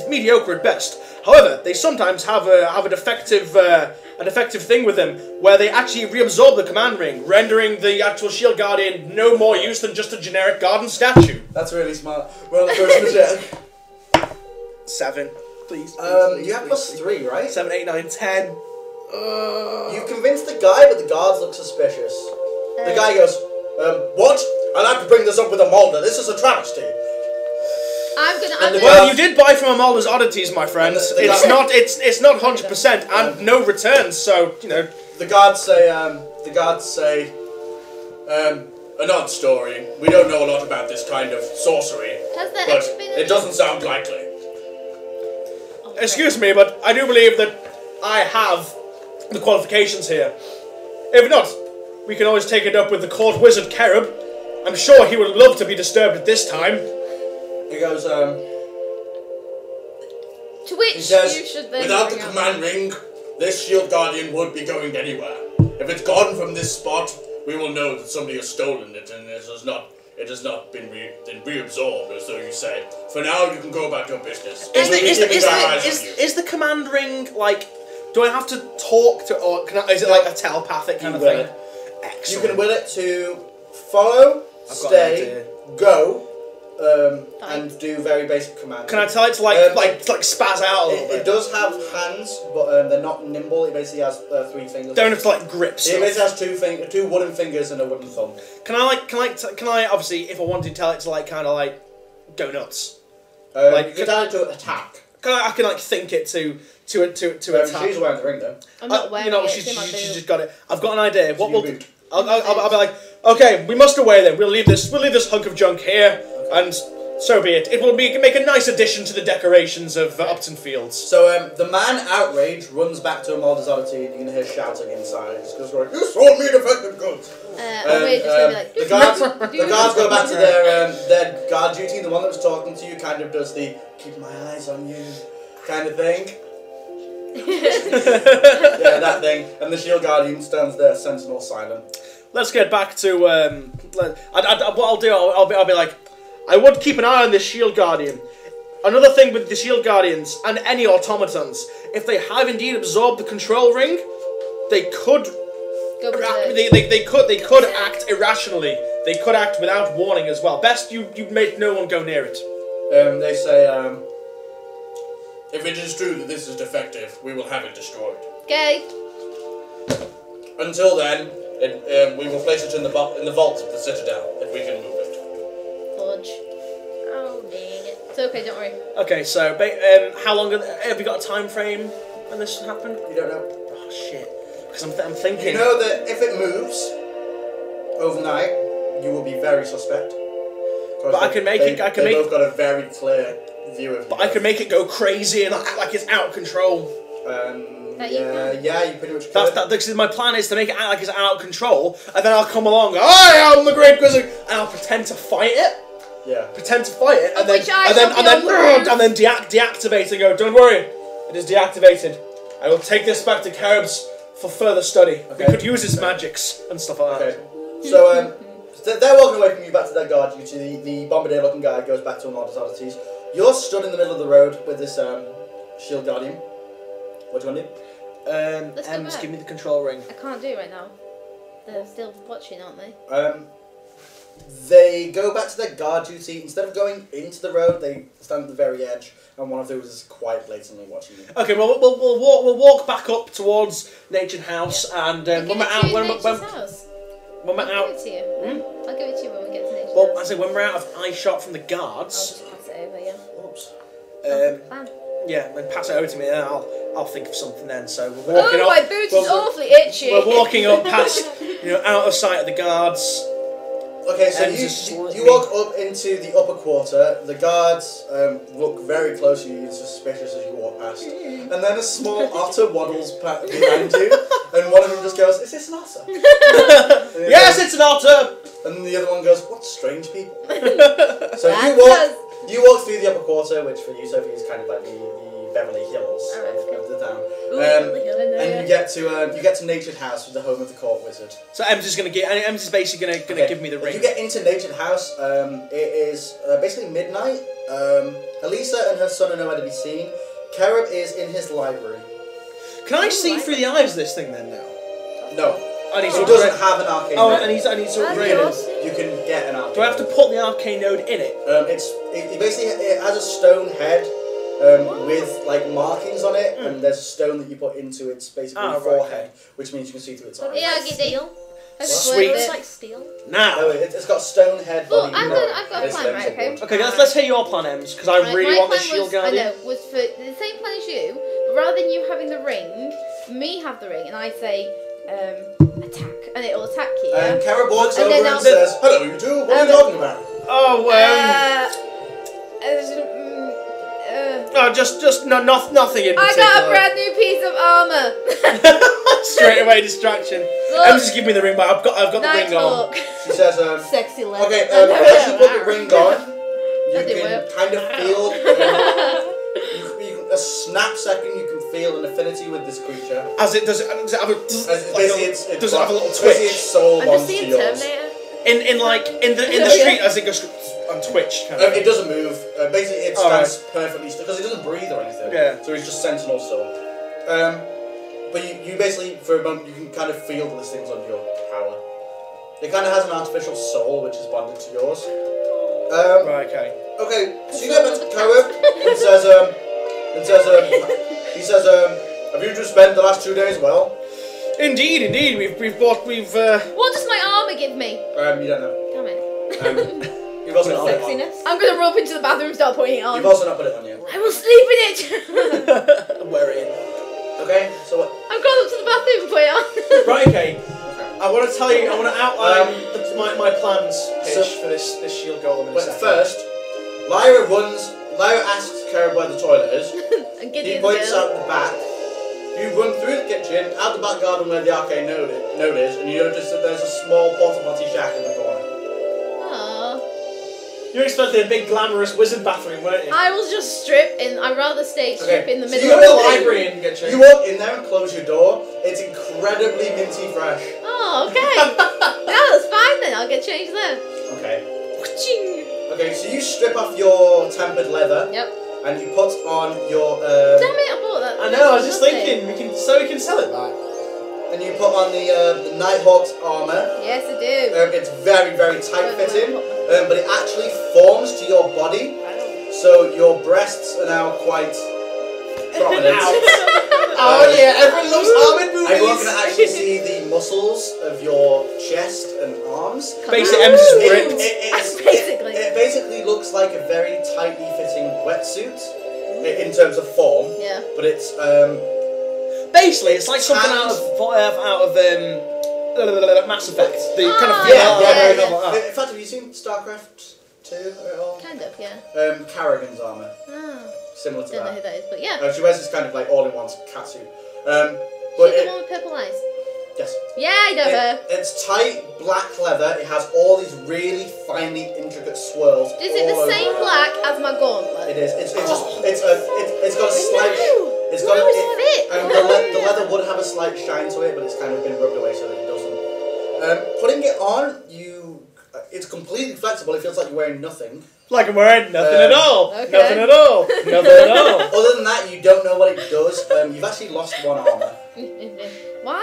mediocre at best. However, they sometimes have a defective thing with them where they actually reabsorb the command ring, rendering the actual shield guardian no more use than just a generic garden statue. That's really smart. Well, the first check. 7, please. You have +3, right? 7, 8, 9, 10. You've convinced the guy, but the guards look suspicious. The guy goes, what? I'll have to bring this up with Amalda. This is a travesty. Well, you did buy from Amalda's Oddities, my friend. It's not 100% and no returns, so you know. The guards say, an odd story. We don't know a lot about this kind of sorcery, but it doesn't sound likely. Excuse me, but I do believe that I have the qualifications here. If not, we can always take it up with the court wizard Kerub. I'm sure he would love to be disturbed at this time. He goes, To which he says, you should then without the bring up- command ring, this shield guardian won't be going anywhere. If it's gone from this spot, we will know that somebody has stolen it, and it has not been reabsorbed, as though you say. For now, you can go about your business. Is the command ring like? Do I have to talk to, or is it like a telepathic kind of thing? Excellent. You can will it to follow, stay, go, and do very basic commands. Can I tell it to like spaz out a little bit? It does have hands, but they're not nimble. It basically has 3 fingers. Don't have to like grip stuff. It basically has 2 wooden fingers and a wooden thumb. Can I obviously, if I wanted to tell it to like kind of like go nuts? You can tell it to attack. I can like think it to attack. She's wearing the ring though. I'm not wearing it. She's It's in my just boot. got it. I've got an idea. What we'll boot. I'll be like, okay, we must away then. We'll leave this hunk of junk here, and so be it. It will make a nice addition to the decorations of Upton Fields. So the man, outraged, runs back to Amalda's Oddity, and you can hear shouting inside. He's just going, "You sold me defective goods!" We're just gonna be like, the guards go back to their guard duty. The one that was talking to you kind of does the "keep my eyes on you" kind of thing. Yeah, that thing. And the shield guardian stands there, sentinel, silent. Let's get back to what I'll do. I'll be like, I would keep an eye on this shield guardian. Another thing with the shield guardians and any automatons, if they have indeed absorbed the control ring, they could they could act irrationally. They could act without warning as well. Best you make no one go near it. They say, if it is true that this is defective, we will have it destroyed. Okay. Until then, we will place it in the vault of the Citadel, if we can move it. Fudge. Oh, dang it. It's okay, don't worry. Okay, so how long have you got a time frame when this happened? You don't know. Oh shit! Because I'm thinking. You know that if it moves overnight, you will be very suspect. But I can make it. I can they make. both got a very clear view of you. But I can make it go crazy and act like it's out of control. That you can. Yeah, you pretty much could. This my plan is to make it act like it's out of control, and then I'll come along, and go, I am the Great Wizard, and I'll pretend to fight it. Yeah. Pretend to fight it, and Which I shall and then deactivate and go. Don't worry, it is deactivated. I will take this back to Caribs for further study. Okay. We could use its magics and stuff like that. Okay. So they're walking away from you back to their guard. You see the bombardier-looking guy goes back to Armada's oddities. You're stood in the middle of the road with this shield guardian. What do you want to do? Let's go Just back. give me the control ring. I can't do it right now. They're still watching, aren't they? They go back to their guard duty. Instead of going into the road, they stand at the very edge, and one of those is quite blatantly watching you. Okay, well we'll walk back up towards Natured House, and I'll when give we're it to out, you in Nature's house. when we're I'll out, give it to you. I'll give it to you when we get to Nature's well, I house. say when we're out of eye shot from the I'll guards. just pass it over, yeah. Oops. Plan. Yeah, then pass it over to me, and I'll think of something then. So we're walking Oh, up. my boot is we're- awfully itchy. We're walking up past, out of sight of the guards. Okay, so you walk up into the upper quarter. The guards look very close to you, suspicious as you walk past. And then a small otter waddles behind you, and one of them just goes, "Is this an otter?" Yes, it's an otter. And the other one goes, "What strange people." So That's you walk through the upper quarter, which for you, Sophie, is kind of like the Beverly Hills of the town. And you get to Natured House, the home of the court wizard. So Em's just Em's basically gonna give me the ring. You get into Natured House. It is basically midnight. Elisa and her son are nowhere to be seen. Carib is in his library. Can I see through the eyes of this thing then now? No, And he's he doesn't have an arcane. Oh, node. and he's That's upgraded. awesome. You can get an arcane. Do I have to node. put the arcane node in it? It basically it has a stone head with like markings on it, and there's a stone that you put into its basically Ah, right, forehead, which means you can see through its eyes. Yeah, I'll get Steel. Sweet. It's like steel. Now. No, it's got stone head. Look, body, I've got a it's plan, right, simple. okay? Okay, let's hear your plan, Ems, because I Right, really my want the plan shield was, guardian. I know, was for the same plan as you, but rather than you having the ring, me have the ring, and I say, attack, and it'll attack you. And Carib walks And over then and I'll- says, "Hello, you two. What are you talking about?" Oh, just nothing in I particular. got a brand new piece of armor. Straight away distraction. Look. Ems, just give me the ring, but I've got the Night ring on. talk. She says, Sexy leather. "Okay, as you put the ring on, you That didn't can work. kind of feel." A snap second, you can feel an affinity with this creature. Does it have a As like basically, does it have a little basically its twitch soul I'm bonds just to seeing yours. Terminator. in the street as it goes on Twitch? Kind of. It doesn't move. Basically, it Alright. stands perfectly still because it doesn't breathe or anything. Yeah. So it's just sentinel still. But you basically, for a moment, you can kind of feel that this thing's under your power. It kind of has an artificial soul which is bonded to yours. Right. Okay. Okay, so you go back to Carib and says, have you just spent the last 2 days well? Indeed. We've What does my armor give me? You don't know. Damn it. You've also not put it on. Sexiness. I'm gonna run up into the bathroom and start putting it on. You've also not put it on yet. I will sleep in it. wear it in. Okay, so what? I've gone up to the bathroom and put it on. Right. Okay. I want to tell you. I want to outline my plans So- for this shield golem in a But second. first, Lyra asks Carib where the toilet is. And He Gideon's points girl. out the back. You run through the kitchen, out the back garden where the arcane node is, and you notice that there's a small porta potty shack in the corner. Aww. You were expecting a big glamorous wizard bathroom, weren't you? I will just strip, and I'd rather stay strip in the so middle you of go to the the day. library and get changed. You walk in there and close your door. It's incredibly minty fresh. Oh, okay. No, that's fine then. I'll get changed there. Okay. Waching. Okay, so you strip off your tempered leather Yep. and you put on your Damn it, I bought that. I know. I was just Lovely. thinking we can sell it back. and you put on the Nighthawk's armor. Yes, I do. It's very, very tight fitting, but it actually forms to your body. So your breasts are now quite prominent. Oh yeah, everyone loves armoured movies. Everyone can actually see the muscles of your chest and arms. Basically, M's is ripped. It basically looks like a very tightly fitting wetsuit in terms of form. Yeah. But it's Basically, it's like something out of Mass Effect. The kind of yeah. In fact, have you seen StarCraft 2 at all? Kind of, yeah. Kerrigan's armour, Oh. similar to Don't know who that. that is, but yeah. She wears this kind of like all-in-one catsuit. But She's the one with purple eyes. yes. Yeah, I know her. It's tight black leather. It has all these really finely intricate swirls. Is it the all same over. black as my gauntlet? It is. It's got a slight. It's got Why a. was it fit? The leather would have a slight shine to it, but it's kind of been rubbed away so that it doesn't. Putting it on, it's completely flexible. It feels like you're wearing nothing. Like I'm wearing nothing at all. Okay. Nothing at all. Nothing at all. Other than that, you don't know what it does. You've actually lost one armor. Why?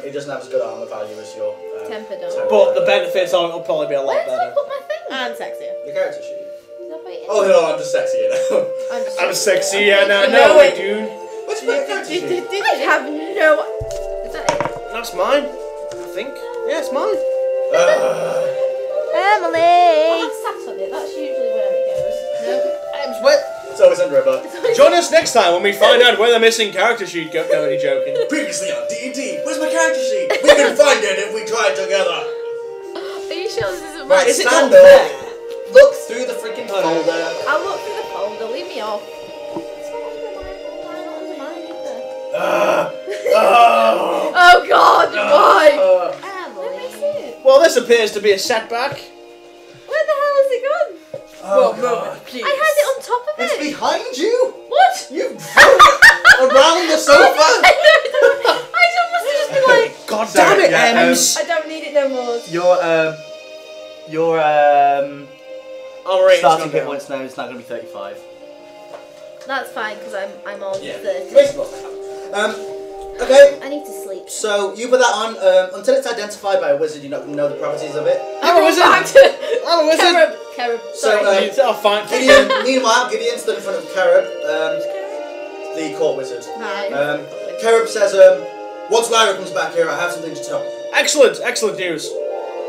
It doesn't have as good armor value as your Tempered tempered armor. But the benefits on it will probably be a lot Where did I better. put my thing? And sexier. Your character sheet. Is that right? Oh no, I'm just sexy now. I'm sexy and I Okay. know it, dude. What's your character sheet? I have no. Is that it? That's mine. I think. Yeah, it's mine. Emily! Oh, I sat on it. That's usually where it goes. No. It's always under a butt. Join us next time when we find out where the missing character sheet goes. No, only joking. Previously on D&D, where's my character sheet? We can find it if we try together. Are you sure this isn't Right, mine? Is it stand not up. there? Look through the freaking Oh, no. folder. I'll look through the folder. Leave me off. It's not under mine either. Oh God! Why? Let me see it. Well, this appears to be a setback. Where the hell has it gone? Oh, God. I had it on top of It's it. behind you. What? You've thrown it around the sofa. I must have just been like, God Sorry, damn it, yeah, Ems. I don't need it no more. Your Our rate's starting gone hit down. points now is now going to be 35. That's fine because I'm on 30. Okay, I need to sleep. so you put that on. Until it's identified by a wizard, you're not going to know the properties of it. I'm a wizard. Back to I'm a wizard. Carib. So, Sorry. I'll find Meanwhile, Gideon stood in front of Carib, the court wizard. Hi. Carib says, once Lyra comes back here, I have something to tell. Excellent news.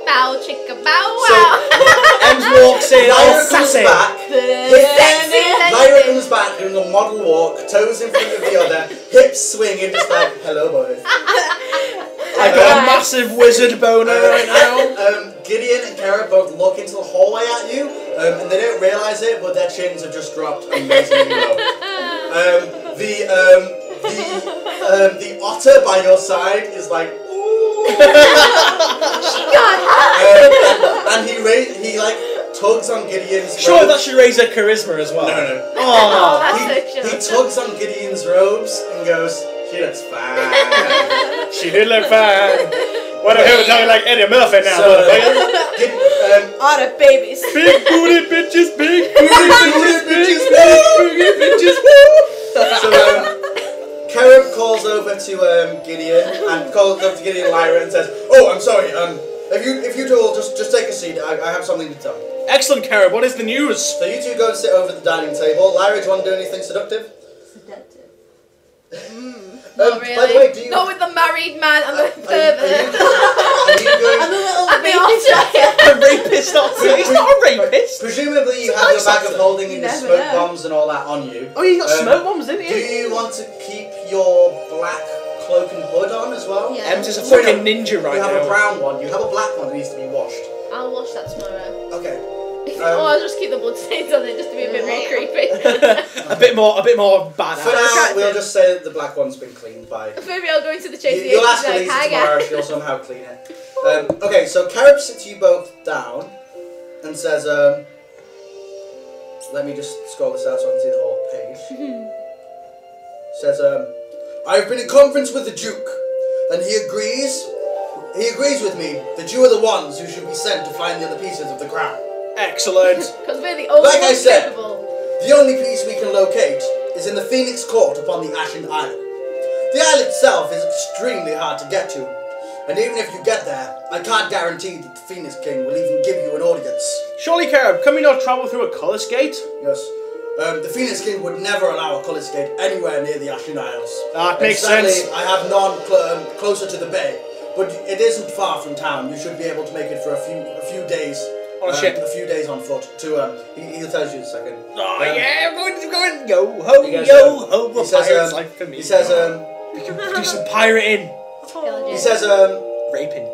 Bow chicka bow So, wow. Ems walks in, all Lyra comes sassy. back. Lyra comes back doing a model walk, toes in front of the other, hips swinging, just like, hello boys. I got a massive wizard boner right now. Gideon and Kara both look into the hallway at you, and they don't realise it, but their chins have just dropped amazingly low. The otter by your side is like, and he like tugs on Gideon's Sure, robes. that should raise her charisma as well. No. Oh, He tugs on Gideon's robes and goes, she looks fine. she did look fine. What a hell talking like Eddie Murphy now, So, motherfucker. All the babies. Big booty bitches, big booty bitches, big bitches. So Kerib calls over to Gideon and calls over to Gideon and Lyra and says, "Oh, I'm sorry. If you two will just take a seat, I have something to tell you." Excellent, Carib. What is the news? So you two go and sit over at the dining table. Lyra, do you want to do anything seductive? Seductive. By Not the really. way, do you? Not with the married man and the Are pervert. you going? And the otter. A rapist otter. He's not a rapist. Presumably, you It's a have your nice bag of otter. holding You and your never smoke know. bombs and all that on you. Oh, you got smoke bombs, didn't Do you? you want to keep your black cloak and hood on as well? Yeah. Ems is a fucking ninja right You have a now. brown one. You have a black one that needs to be washed. I'll wash that tomorrow. Okay. Oh, I'll just keep the blood stains on it just to be a bit more creepy. a bit more badass. For now, we'll just say that the black one's been cleaned by. Maybe I'll go into the chasing You'll agent ask and be Elisa like, "Hi, tomorrow guys." if she'll somehow clean it. Okay, so Carib sits you both down and says, let me just scroll this out so I can see the whole page. Says, I've been in conference with the Duke, and he agrees with me that you are the ones who should be sent to find the other pieces of the crown. Excellent. Because we're the only Like I ones said. capable. The only piece we can locate is in the Phoenix Court upon the Ashen Isle. The isle itself is extremely hard to get to, and even if you get there, I can't guarantee that the Phoenix King will even give you an audience. Surely, Carib, can we not travel through a colour skate? Yes. The Phoenix King would never allow a colour skate anywhere near the Ashen Isles. That makes Sadly, sense. I have none closer to the bay, but it isn't far from town. You should be able to make it for a few days. On a ship. A few days on foot. He'll tell you in a second. Oh yeah, we're going. Yo ho, He goes, yo ho. The he says, pirate's life for me. He says, we can do some pirating, he says, raping.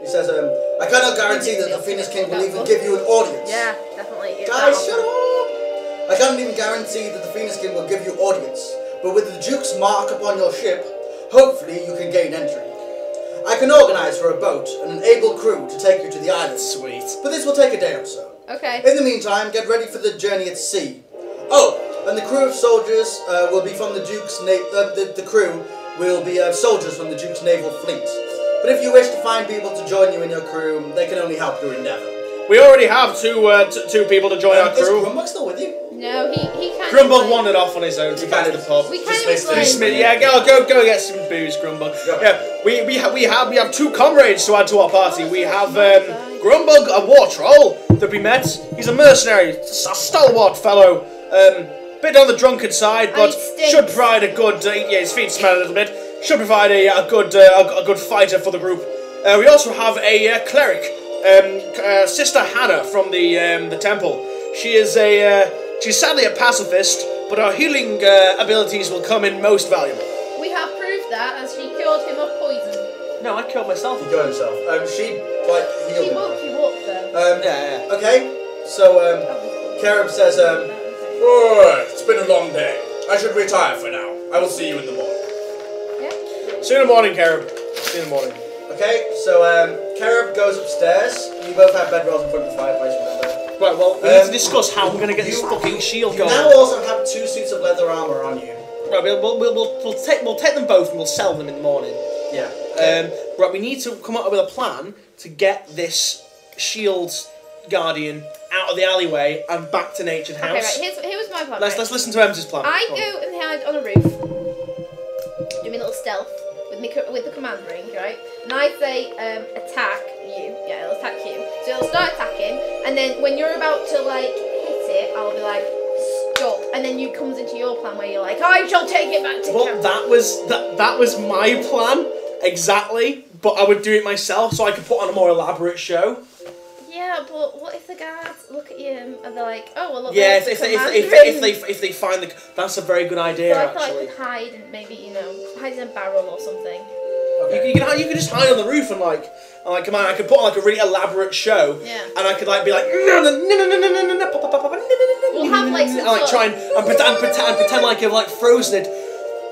he says, I cannot guarantee that the Phoenix King will even give you an audience. Yeah, definitely. Guys, shut up! I can't even guarantee that the Phoenix King will give you audience, but with the Duke's mark upon your ship, hopefully you can gain entry. I can organise for a boat and an able crew to take you to the island. Sweet. But this will take a day or so. Okay. In the meantime, get ready for the journey at sea. Oh, and the crew of soldiers will be from the Duke's the crew will be soldiers from the Duke's naval fleet. But if you wish to find people to join you in your crew, they can only help your endeavour. We already have two people to join our Is crew. Grumbug still with you? No, he kind Grumbug of wandered off on his own to kind go to of- the pub. We kind of Dismissed like, him. Yeah, go get some booze, Grumbug. Yeah, we have two comrades to add to our party. We have Grumbug, a war troll that we met. He's a mercenary, a stalwart fellow. Bit on the drunken side, but stinks. should provide a good. Yeah, his feet smell a little bit. Should provide a good fighter for the group. We also have a cleric, Sister Hannah from the temple. She's sadly a pacifist, but her healing abilities will come in most valuable. we have proved that as she cured him of poison. No, I killed myself. He killed himself. She like healed He him. woke you up though. Yeah. Okay, so Carib says, Oh, it's been a long day. I should retire for now. I will see you in the morning. Yeah. See you in the morning, Carib. See you in the morning. okay, so Carib goes upstairs. You both have bedrolls in front of the fireplace, remember? Right, well, we need to discuss how I'm going to get this fucking shield You going. now also have 2 suits of leather armor on you. Right, we'll take them both and we'll sell them in the morning. Yeah. Right, we need to come up with a plan to get this shield guardian out of the alleyway and back to Natured Okay, House. right. Here was my plan. Let's right? listen to Em's plan. I Go on. go and hide on a roof, do my little stealth with the command ring, right? And I say attack you. Yeah, it'll attack you. So it'll start attacking, and then when you're about to like hit it, I'll be like stop, and then you comes into your plan where you're like, I shall take it back to Well, camp. that was my plan exactly, but I would do it myself so I could put on a more elaborate show. Yeah, but what if the guards look at you and they're like, oh well, look, Yeah, there's the if command ring. they find the that's a very good idea So I thought I actually. could hide and maybe hide in a barrel or something. Okay. You can just hide on the roof and come on, I could put on like a really elaborate show. Yeah. And I could like be like no, We'll have like some and like sort try of- and pretend like you've like frozen it.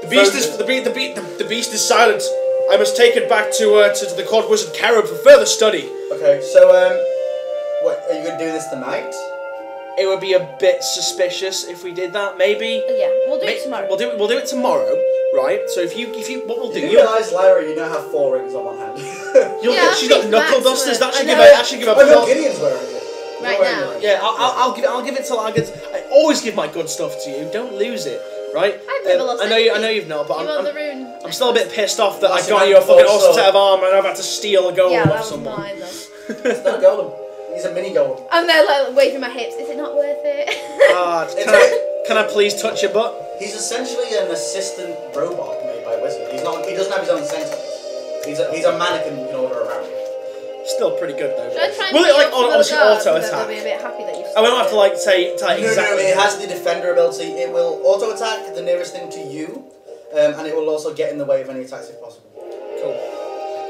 The beast is the beast is silent. I must take it back to the court wizard Carib for further study. Okay, so what are you gonna do this tonight? It would be a bit suspicious if we did that. Maybe. Yeah, we'll do it tomorrow. We'll do it tomorrow, right? So if you what we'll do? You realise, Lyra, you now have 4 rings on one hand. Yeah, She's got that's knuckle excellent. dusters. That should I give know. a Oh no, plus. Gideon's wearing it. Right You're wearing now. it. Yeah, I'll give it till I get. I always give my good stuff to you. Don't lose it, right? I've never lost I know anything. you've not, but You on the I'm rune. I'm still a bit pissed off that I Lost got your you a fucking full awesome sword. set of armor and I've had to steal a golem Yeah, that off was someone. mine though. It's not a golem. He's a mini golem. I'm there like waving my hips. Is it not worth it? Ah, can I please touch your butt? He's essentially an assistant robot made by a wizard. He doesn't have his own senses. He's a mannequin you can order around. Still pretty good though. Should I try and Will it beat like up some of the obviously guards auto and then attack? They'll be a bit happy that you've I won't have to stopped like say exactly. It has the defender ability. It will auto attack the nearest thing to you, and it will also get in the way of any attacks if possible. Cool.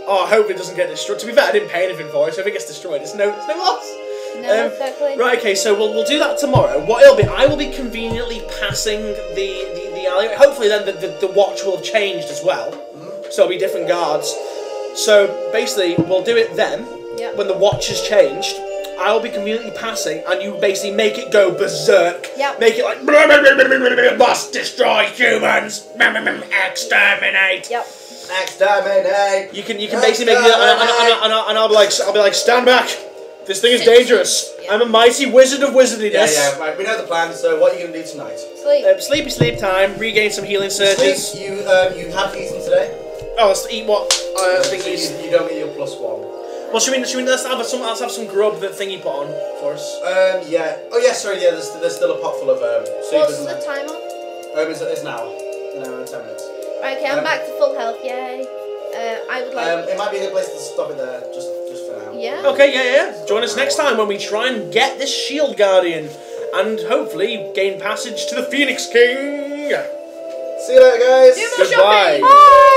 Oh, I hope it doesn't get destroyed. To be fair, I didn't pay anything for it, so if it gets destroyed, it's no loss. it. No, exactly. Right, okay, so we'll do that tomorrow. What it'll be, I will be conveniently passing the alley. Hopefully then the watch will have changed as well. So it'll be different guards. So basically, we'll do it then, Yep. when the watch has changed. I will be conveniently passing, and you basically make it go berserk. Yep. Make it like, must destroy humans, exterminate. Yep. Exterminate! You can basically make it, and I'll be like, stand back. This thing is dangerous. Yeah. I'm a mighty wizard of wizardiness. Yeah, right. We know the plan. So what are you gonna do tonight? Sleep. Sleep time. Regain some healing surges. Sleep. You have eaten today. Oh, let's eat what I think So is. you don't get your +1. Well, should we let's have some grub that Thingy put on for us. Yeah. Oh yeah. Sorry. Yeah. There's still a pot full of soup, What's isn't the there? time on? It's now. An hour and 10 minutes. Right, okay, I'm back to full health. Yay. I would like. It might be a good place to stop it there, just for now. Yeah. Okay, yeah. Join us next time when we try and get this Shield Guardian, and hopefully gain passage to the Phoenix King. See you later, guys. Do more Goodbye. shopping. Bye.